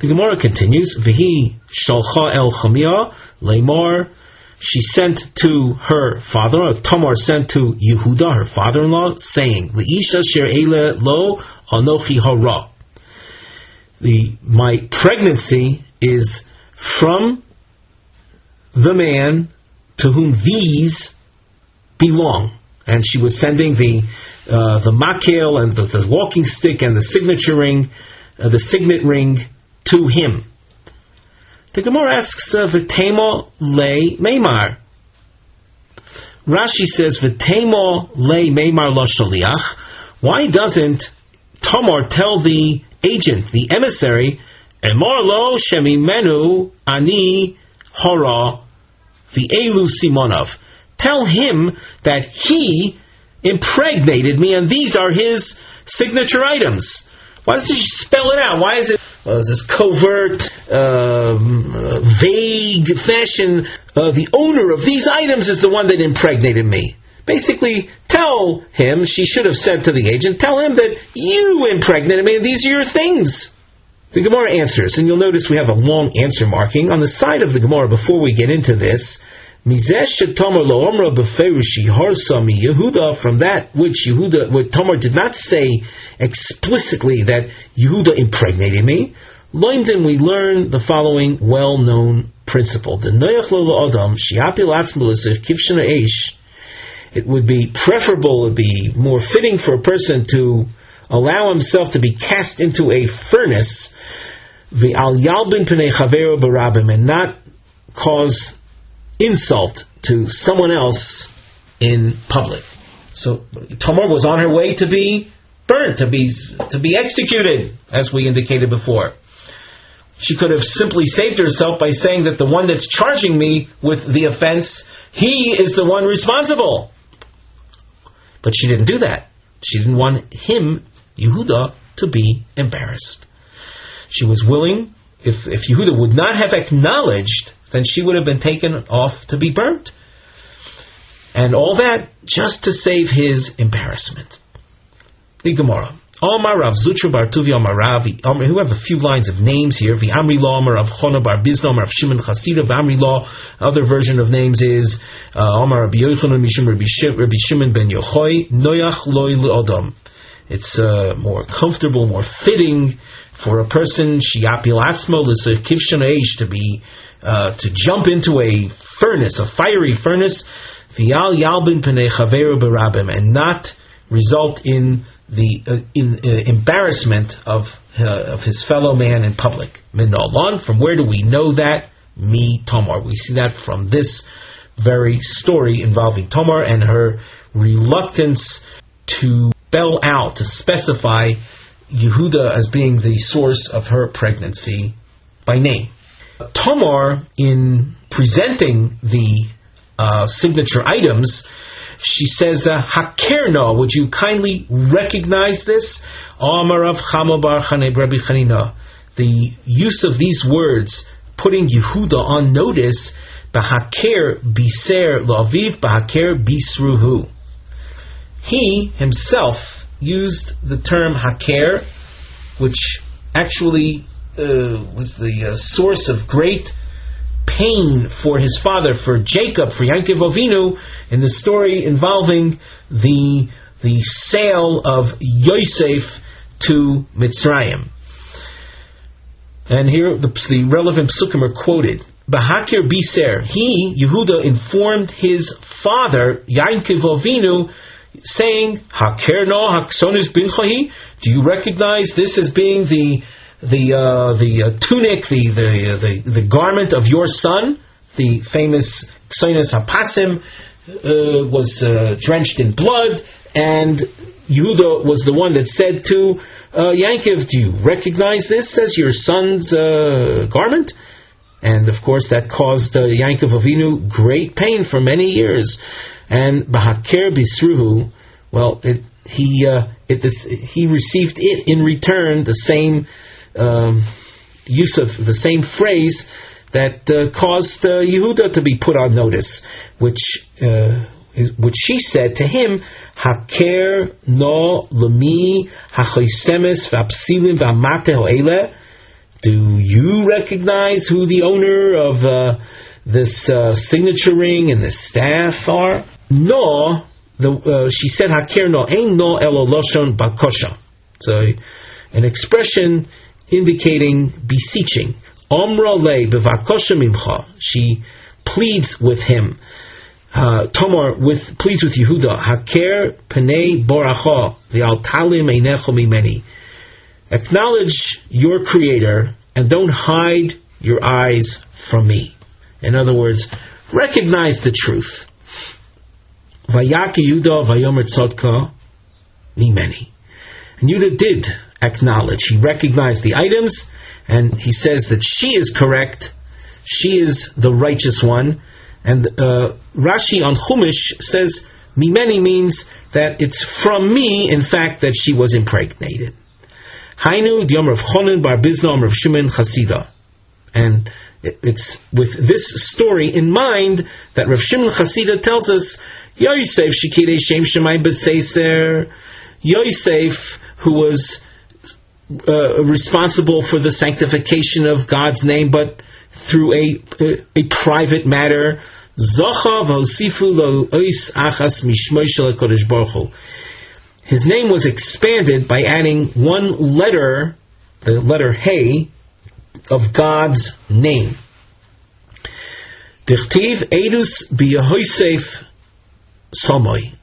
The Gemara continues, V'hi shalcha el chamia leimor. She sent to her father, Tamar sent to Yehuda, her father-in-law, saying, L'isha sher eile lo anochi hara. My pregnancy is from the man to whom these belong. And she was sending the makel and the walking stick and the signet ring to him. The Gemara asks, V'temo le meimar. Rashi says, V'temo le meimar lo shaliach. Why doesn't Tamar tell the agent, the emissary, Emor lo shemimenu ani hara v'elu simonov. Tell him that he impregnated me and these are his signature items. Why doesn't she spell it out? Why is it this covert, vague fashion? The owner of these items is the one that impregnated me. Basically, tell him, she should have said to the agent, tell him that you impregnated me and these are your things. The Gemara answers, and you'll notice we have a long answer marking. On the side of the Gemara, before we get into this, from that which Tamar did not say explicitly that Yehuda impregnated me, we learn the following well-known principle. It would be preferable, it would be more fitting for a person to allow himself to be cast into a furnace, and not cause insult to someone else in public. So Tamar was on her way to be burnt, to be executed, as we indicated before. She could have simply saved herself by saying that the one that's charging me with the offense, he is the one responsible. But she didn't do that. She didn't want him, Yehuda, to be embarrassed. She was willing, if Yehuda would not have acknowledged, then she would have been taken off to be burnt. And all that just to save his embarrassment. The Gemara. Omar Rav Zutra Bar Tuvi Omar Ravi. Who have a few lines of names here. V'amri Law Omar Rav Chona Bar Bizna Omar Rav Shimon Chasida. V'amri Law. Other version of names is Omar Rabbi Yochanan Mishum Rabbi Shimon Ben Yochai Noyach Loi L'Odom. It's more comfortable, more fitting for a person Shiapil Atzmo L'Sekivshan Eish to jump into a furnace, a fiery furnace, V'al Yalbin Penei Chaveru Barabim, and not result in the embarrassment of his fellow man in public. Minolon, from where do we know that? Mi Tamar. We see that from this very story involving Tamar and her reluctance to spell out, to specify Yehuda as being the source of her pregnancy by name. Tamar, in presenting the signature items, she says, Hakerna, would you kindly recognize this? Amarav Chama Bar Chanei Rabbi Chanina. The use of these words, putting Yehuda on notice, Bahaker Biser Laviv, Bahaker Bisruhu. He himself used the term Haker, which actually was the source of great pain for his father, for Jacob, for Yaakov Avinu, in the story involving the sale of Yosef to Mitzrayim. And here the relevant psukim are quoted. Bahakir Biser, he, Yehuda, informed his father, Yaakov Avinu, saying, Haker no Haksonis bin Chahi, do you recognize this as being the tunic, the garment of your son, the famous Ksoinos HaPasim, was drenched in blood, and Yehuda was the one that said to Yankov, do you recognize this as your son's garment? And of course that caused Yankov Avinu great pain for many years. And Bahaker Bisruhu, well, he received it in return, the same use of the same phrase that caused Yehuda to be put on notice, which she said to him, Haker no lemi hachoisemes v'apsilim v'amate ho'ele. Do you recognize who the owner of this signature ring and this staff are? No, she said, Haker no, ein no elo loshon bakosha. So, an expression indicating beseeching. Omra le bevakosha mimcha. She pleads with him. Tomar pleads with Yehuda. Haker penei boracha v'altalim einecho mimeni. Acknowledge your Creator and don't hide your eyes from me. In other words, recognize the truth. Vayak Yehuda vayomer tzodka mimeni. And Yehuda did acknowledge. He recognized the items, and he says that she is correct. She is the righteous one. And Rashi on Chumash says mimeni means that it's from me, in fact, that she was impregnated. Hainu Diom Rav Chonin Bar Bizna Rav Shimon Chasida, and it's with this story in mind that Rav Shimon Chasida tells us Yosef Shekidei Shem Shemai B'Seiser, Yosef, who was responsible for the sanctification of God's name, but through a private matter. Zocha v'hosifu lo ois achas mishmoi shel HaKadosh Baruch Hu. His name was expanded by adding one letter, the letter Hey, of God's name. Dichtiv Eidus b'Yehosef Somoy.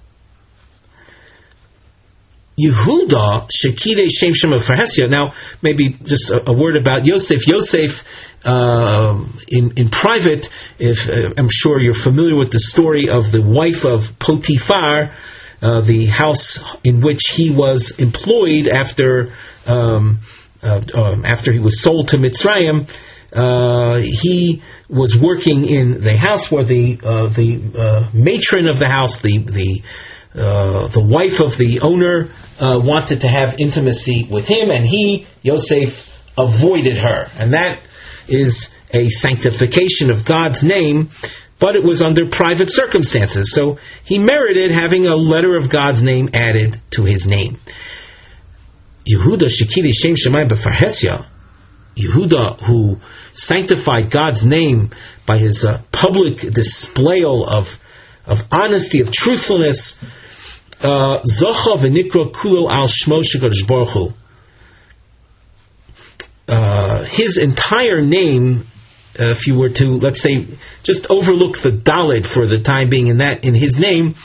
Yehuda Shekidei Shem Shema Farhesia. Now, maybe just a word about Yosef. Yosef, in private, I'm sure you're familiar with the story of the wife of Potiphar, the house in which he was employed after he was sold to Mitzrayim. He was working in the house where the matron of the house, the wife of the owner, wanted to have intimacy with him, and Yosef, avoided her. And that is a sanctification of God's name, but it was under private circumstances. So he merited having a letter of God's name added to his name. Yehuda Shekidei Shem Shemai B'Farhesia. Yehuda, who sanctified God's name by his public display of honesty, of truthfulness, Zocha v'nikra kulo al shmo shekadosh baruch hu. His entire name, if you were to, let's say, just overlook the Dalet for the time being in his name,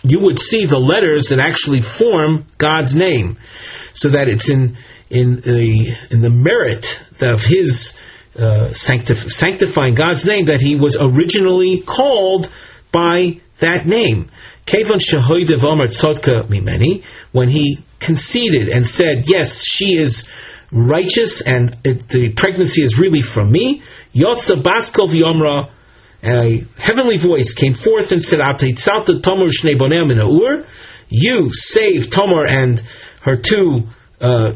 you would see the letters that actually form God's name, so that it's in the merit of his sanctifying God's name that he was originally called by that name. Kevon shehoidev omer tzodka mimeni, when he conceded and said, yes, she is righteous and the pregnancy is really from me, Yotza Baskov Yomra, a heavenly voice came forth and said, you saved Tamar and her two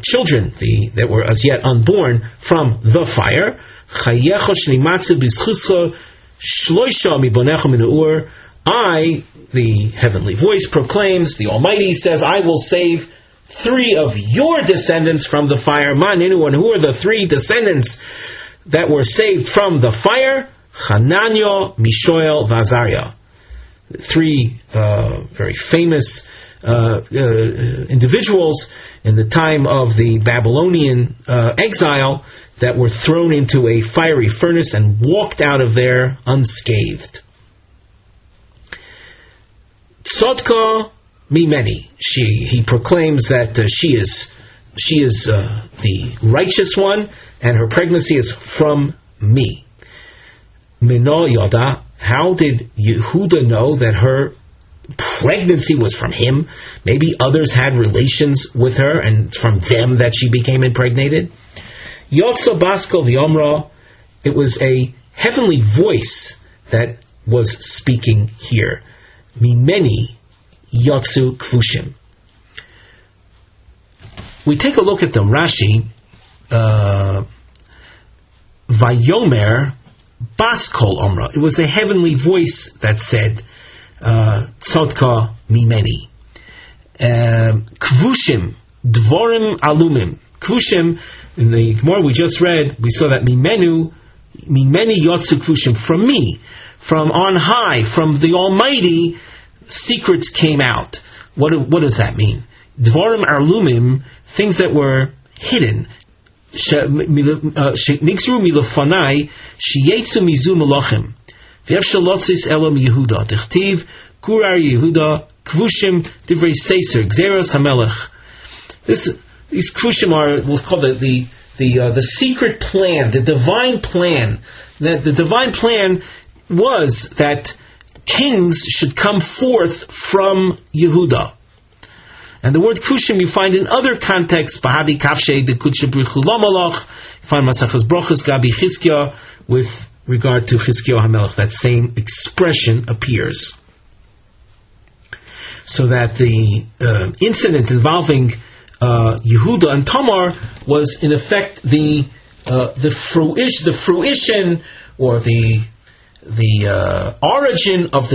children that were as yet unborn from the fire. I, the heavenly voice, proclaims, the Almighty says, I will save 3 of your descendants from the fire. Maninu, and who are the 3 descendants that were saved from the fire? Hananiah, Mishoel, Vazariah. 3 very famous individuals in the time of the Babylonian exile that were thrown into a fiery furnace and walked out of there unscathed. Tzodka mimeni. He proclaims that she is she is the righteous one, and her pregnancy is from me. Mino Yoda, how did Yehuda know that her pregnancy was from him? Maybe others had relations with her, and from them that she became impregnated. Yotso Baskol V'Omra, it was a heavenly voice that was speaking here. Mimeni Yotsu Kvushim. We take a look at the Rashi. Vayomer Baskol Omra. It was a heavenly voice that said, Tzodka Mimeni. Kvushim Dvorim Alumim. Kvushim, in the Gemara we just read, we saw that Mimeni Yotsu Kvushim, from me, from on high, from the Almighty, secrets came out. What does that mean? Dvorim Alumim, things that were hidden. Nixru milofanai sheyetzu mizu melachim v'yev shalotzis elam Yehuda tichtiv kurar Yehuda kvushim divrei seiser gzeros hamelech. These kvushim are, we'll call it the secret plan, the divine plan. That the divine plan was that kings should come forth from Yehuda. And the word kushim you find in other contexts. Bahadi kafshe de kutshe brichu lamalach. You find Masachas Brochus Gabi Chizkiah with regard to Chizkiah Hamelech. That same expression appears. So that the incident involving Yehuda and Tamar was in effect the fruition or the origin of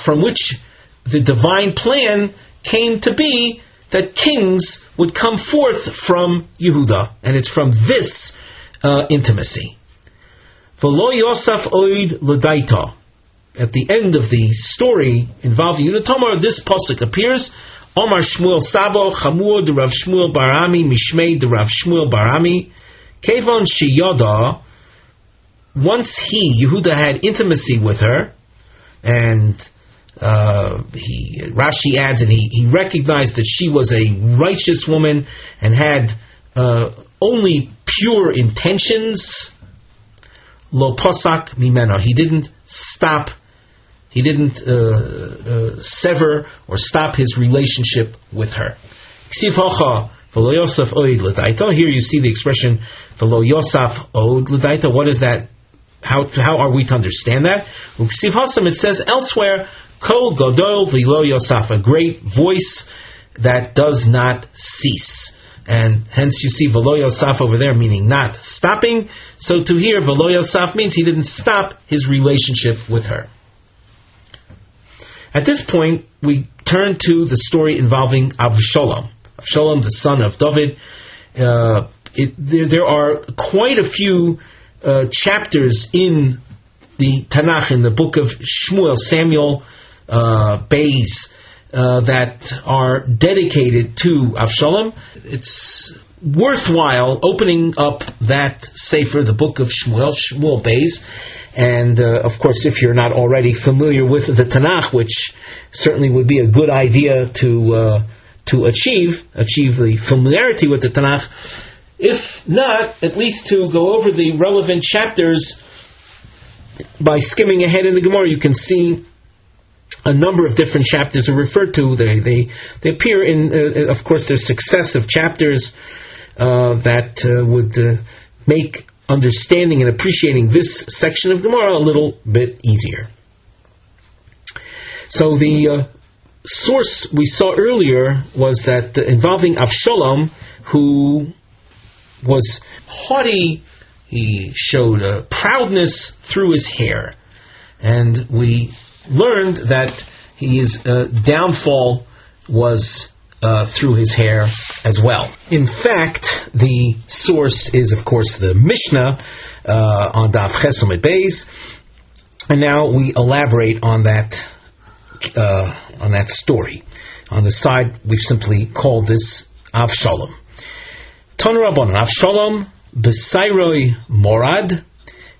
from which the divine plan came to be, that kings would come forth from Yehuda, and it's from this intimacy. V'lo Yosaf oid l'daita. At the end of the story involving Yehuda Tamar, this pasuk appears. Omar Shmuel Sabo Chamur de Rav Shmuel Barami Mishmei de Rav Shmuel Barami Kevon Sheyada. Once Yehuda had intimacy with her, and Rashi adds, and he recognized that she was a righteous woman and had only pure intentions. Lo posak mimeno. He didn't stop. He didn't sever or stop his relationship with her. Here you see the expression "v'lo Yosaf od l'daita." What is that? How are we to understand that? It says elsewhere, Kol Gadol V'lo Yosaf, a great voice that does not cease. And hence you see V'lo Yosaf over there meaning not stopping. So to here, V'lo Yosaf means he didn't stop his relationship with her. At this point, we turn to the story involving Avshalom. Avshalom, the son of David. There are quite a few chapters in the Tanakh, in the book of Shmuel, Samuel, Beis, that are dedicated to Avshalom. It's worthwhile opening up that sefer, the book of Shmuel Beis, and of course, if you're not already familiar with the Tanakh, which certainly would be a good idea to achieve the familiarity with the Tanakh. If not, at least to go over the relevant chapters by skimming ahead in the Gemara, you can see a number of different chapters are referred to. They appear in, of course, there's successive chapters that would make understanding and appreciating this section of Gemara a little bit easier. So the source we saw earlier was that involving Avshalom, who was haughty, he showed proudness through his hair, and we learned that his downfall was through his hair as well. In fact, the source is, of course, the Mishnah on Daf Chesomet Beis, and now we elaborate on that story. On the side, we've simply called this Avshalom. Tanu Rabbanan, Avshalom B'sairoi Morad,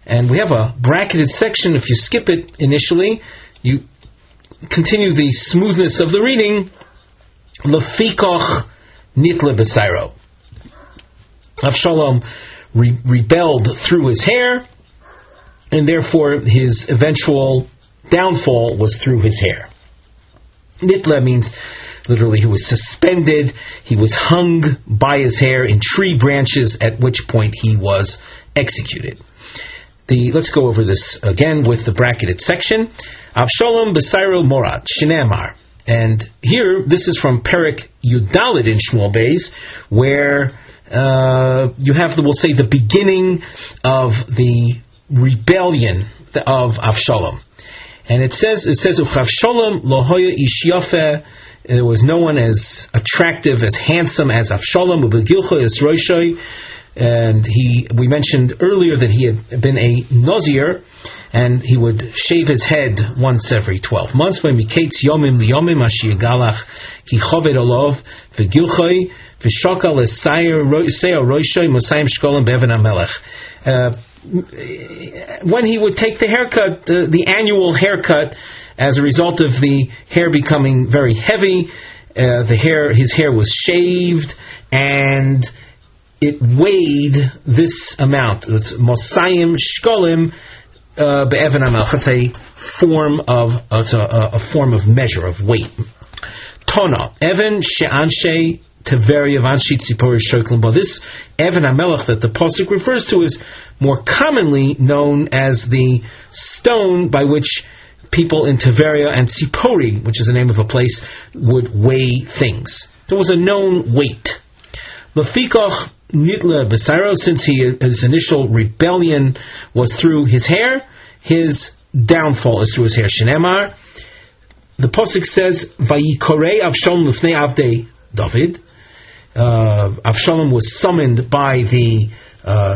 and we have a bracketed section. If you skip it initially, you continue the smoothness of the reading. Lefikoch nitle b'sairo. Avshalom rebelled through his hair, and therefore his eventual downfall was through his hair. Nitla means literally he was suspended, he was hung by his hair in tree branches, at which point he was executed. Let's go over this again with the bracketed section. Avshalom Besairo Morad, Shinemar. And here, this is from Perek Yudalit in Shmuel Beis, where you have, we'll say, the beginning of the rebellion of Avshalom. And it says, Avshalom lohoya ish yafeh. There was no one as attractive, as handsome as Avshalom. Ubegilcha is roshoi. And we mentioned earlier that he had been a Nazir, and he would shave his head once every 12 months. When miketz yomim liyomim ashiyagalach ki choved olov v'gilchoi v'shokal esayir roishoi musayim shkolim be'evan hamelech. When he would take the haircut, the annual haircut, as a result of the hair becoming very heavy, his hair was shaved, and it weighed this amount. It's mosayim shkolim be'evan hamelech. It's a form of measure of weight. Tona evan she'anshe Teveria vanshi tzipori shoyklim. But this evan hamelech that the pasuk refers to is more commonly known as the stone by which people in Teveria and Tzipori, which is the name of a place, would weigh things. There was a known weight. Lefikach nitla besairo, since his initial rebellion was through his hair, his downfall is through his hair. Shenemar, the pasuk says, Vayikorei Avshalom lifnei avdei David. Avshalom was summoned by the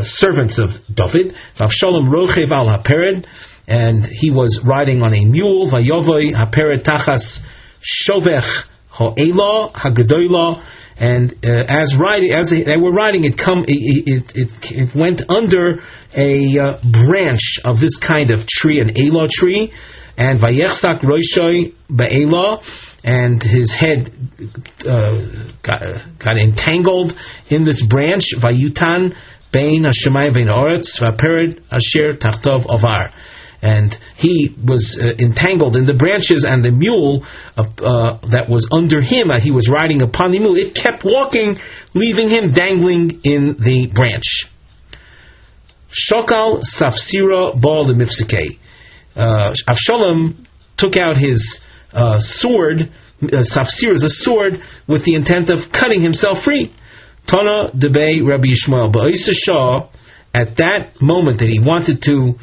servants of David. Avshalom rochev al hapered, and he was riding on a mule. Vayovoi hapered tachas shovech ho'ela hagadoila, and as they were riding, it went under a branch of this kind of tree, an ela tree, and vayechsak roishoi ba'ela, and his head got entangled in this branch. Vayutan bein hashemayim bein haaretz v'hapered asher tachtov avar, and he was entangled in the branches, and the mule that was under him, he was riding upon the mule, it kept walking, leaving him dangling in the branch. Shokal safsira bal lemifsikei. Avshalom took out his sword. Safsir is a sword with the intent of cutting himself free. Tana debei Rabbi Yishmael ba'isa shah. At that moment that he wanted to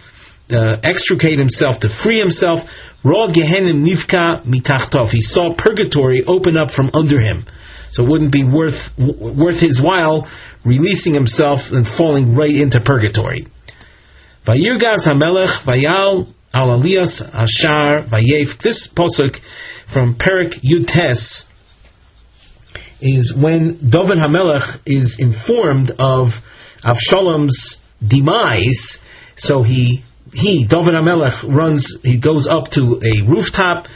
extricate himself, to free himself, Ra Gehenim Nivka Mitachtov, he saw purgatory open up from under him. So it wouldn't be worth his while releasing himself and falling right into purgatory. Vayirgaz HaMelech Vayal Al Aliyas Ashar Vayef. This pasuk from Perek Yud-Tes is when David HaMelech is informed of Avshalom's demise. So he David HaMelech he goes up to a rooftop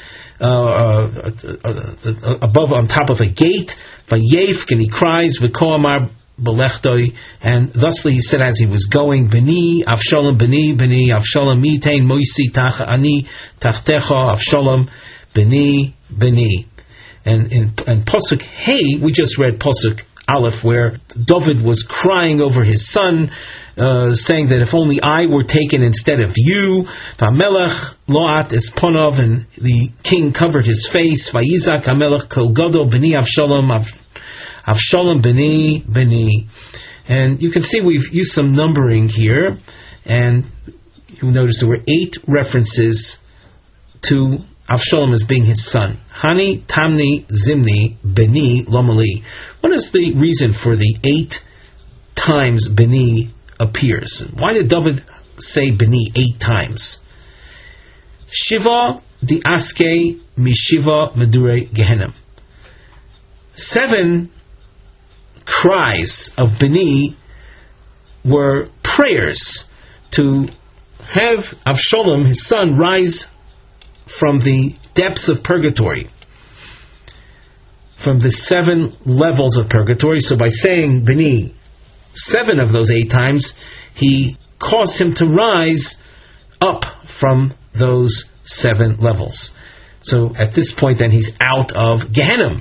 above, on top of a gate, Vayef, and he cries, V'ko amar b'lechtoi, and thusly he said as he was going, B'ni, Avshalom, B'ni, Avshalom, Mitein, Moisi, Ani, Tachtecha, Avshalom, B'ni. And in Pasuk Hey, we just read Pasuk Aleph, where David was crying over his son, saying that if only I were taken instead of you. V'amelech lo'at es ponov, and the king covered his face. Vayizak hamelech kol gadol b'ni Avshalom, Avshalom b'ni. And you can see we've used some numbering here, and you notice there were 8 references to Avshalom as being his son. Hani, Tamni, Zimni, Beni, Lomali. What is the reason for the 8 times Beni appears? Why did David say Beni 8 times? Shiva di aske mishiva medure gehenim. 7 cries of Beni were prayers to have Avshalom, his son, rise from the depths of purgatory, from the 7 levels of purgatory. So by saying Beni 7 of those 8 times, he caused him to rise up from those 7 levels. So at this point, then he's out of Gehenna.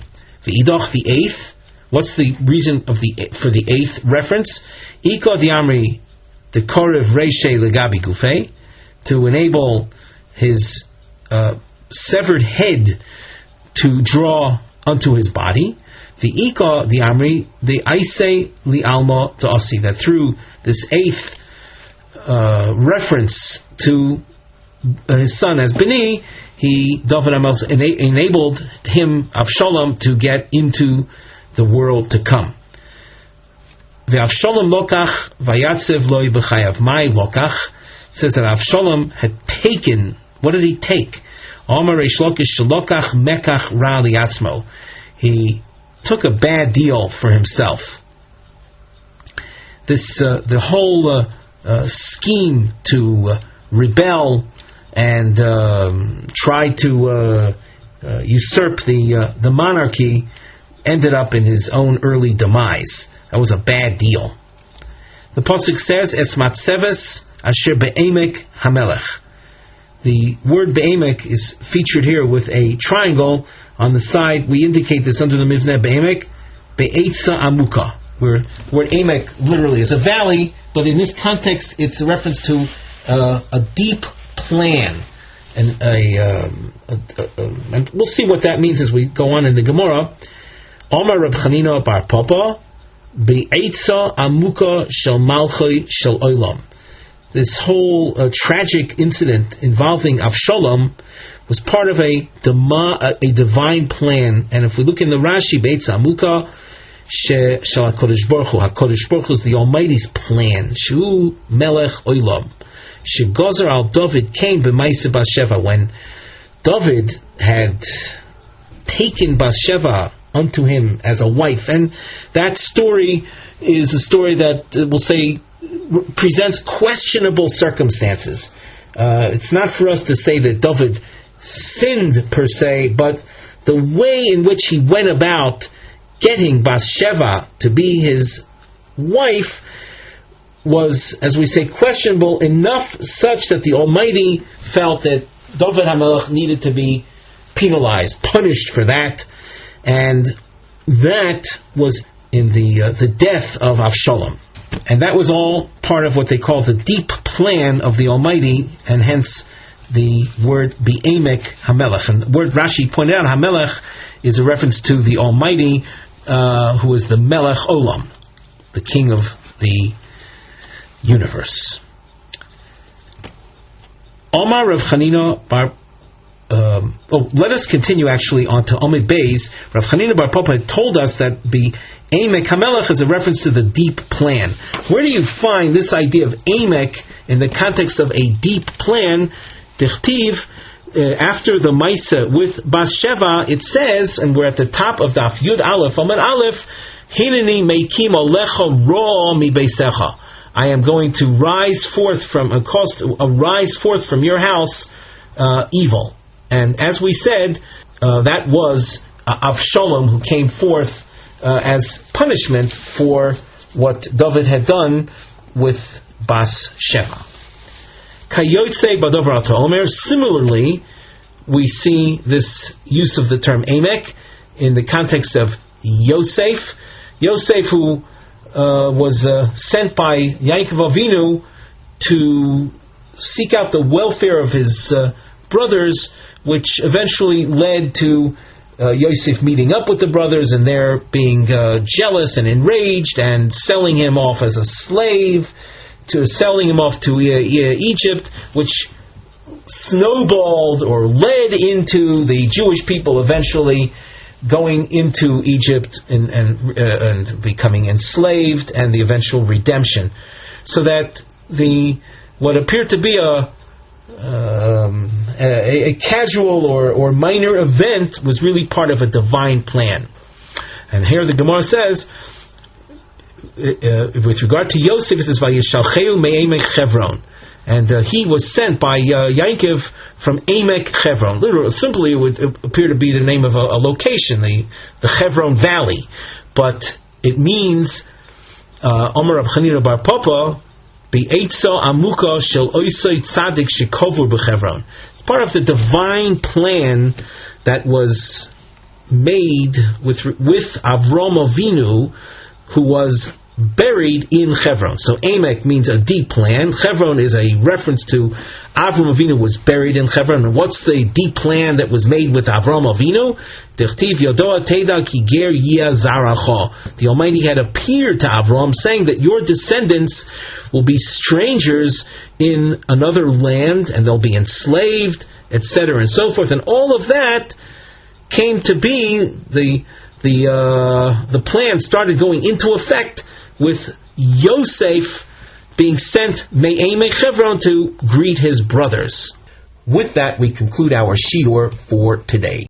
V'idach, the 8th. What's the reason for the 8th reference? Ika diamri dekorev reishe legabi gufei, to enable his severed head to draw onto his body. The Ika diamri the aise li alma to asi, that through this 8th reference to his son as Bini, David HaMelech enabled him, Avshalom, to get into the world to come. Ve'Avshalom lokach vayatzev loi b'chayav. My lokach says that Avshalom had taken. What did he take? Amar Reish Lakish shelokach mekach ra liatzmo. He took a bad deal for himself. The whole scheme to rebel and try to usurp the monarchy ended up in his own early demise. That was a bad deal. The pasuk says, "Es matzeves asher be'emek hamelech." The word be'emek is featured here with a triangle on the side. We indicate this under the mivneh be'emek, be'etza amuka, where the word emek literally is a valley, but in this context it's a reference to a deep plan. And and we'll see what that means as we go on in the Gemara. Omar Reb Chanina bar Papa be'etza amuka shel malchoi shel olam. This whole tragic incident involving Avshalom was part of a divine plan. And if we look in the Rashi, be'etza amuka shel HaKodesh Baruch Hu. HaKodesh Baruch Hu is the Almighty's plan. Shu melech olam. Shegozer al David came b'maisa Bathsheba, when David had taken Bathsheba unto him as a wife. And that story is a story that we'll say presents questionable circumstances. It's not for us to say that David sinned per se, but the way in which he went about getting Bathsheba to be his wife was, as we say, questionable enough such that the Almighty felt that David HaMelech needed to be penalized, punished for that, and that was in the death of Avshalom. And that was all part of what they call the deep plan of the Almighty, and hence the word Be'emek HaMelech. And the word Rashi pointed out, HaMelech is a reference to the Almighty, who is the Melech Olam, the King of the universe. Omar Rav Chanina bar. Let us continue actually on to Omid Beis. Rav Chanina bar Papa told us that the Emek HaMelech is a reference to the deep plan. Where do you find this idea of Emek in the context of a deep plan? Dichtiv, after the Maisa with Bathsheba, it says, and we're at the top of Daf Yud Aleph, Amar Aleph, Hineni meikim alecha ra mi beisecha. I am going to rise forth from your house evil. And as we said, that was Avshalom who came forth as punishment for what David had done with Bathsheba. Kayotze badover to Omer. Similarly, we see this use of the term Emek in the context of Yosef. Yosef, who was sent by Yaakov Avinu to seek out the welfare of his brothers, which eventually led to Yosef meeting up with the brothers and their being jealous and enraged and selling him off as a slave, to selling him off to Egypt, which snowballed or led into the Jewish people eventually going into Egypt and becoming enslaved, and the eventual redemption. So that what appeared to be a casual or minor event was really part of a divine plan. And here the Gemara says, with regard to Yosef, it says, "Vayishalcheu me'emek Chevron," and he was sent by Yaakov from Emek Chevron. Literally, simply, it would appear to be the name of a location, the Chevron Valley, but it means Omer Rab Chanina bar Papa, Be'etza amuka shel oisei tzadik shekovur b'Chevron. It's part of the divine plan that was made with Avram Avinu, who was buried in Chevron. So Emek means a deep plan. Chevron is a reference to Avram Avinu was buried in Chevron. And what's the deep plan that was made with Avram Avinu? Dechtiv Yodoa Teda Ki Ger Yia Zaracha. The Almighty had appeared to Avram, saying that your descendants will be strangers in another land, and they'll be enslaved, etc., and so forth. And all of that came to be. The plan started going into effect with Yosef being sent Me'emei Chevron to greet his brothers. With that, we conclude our shiur for today.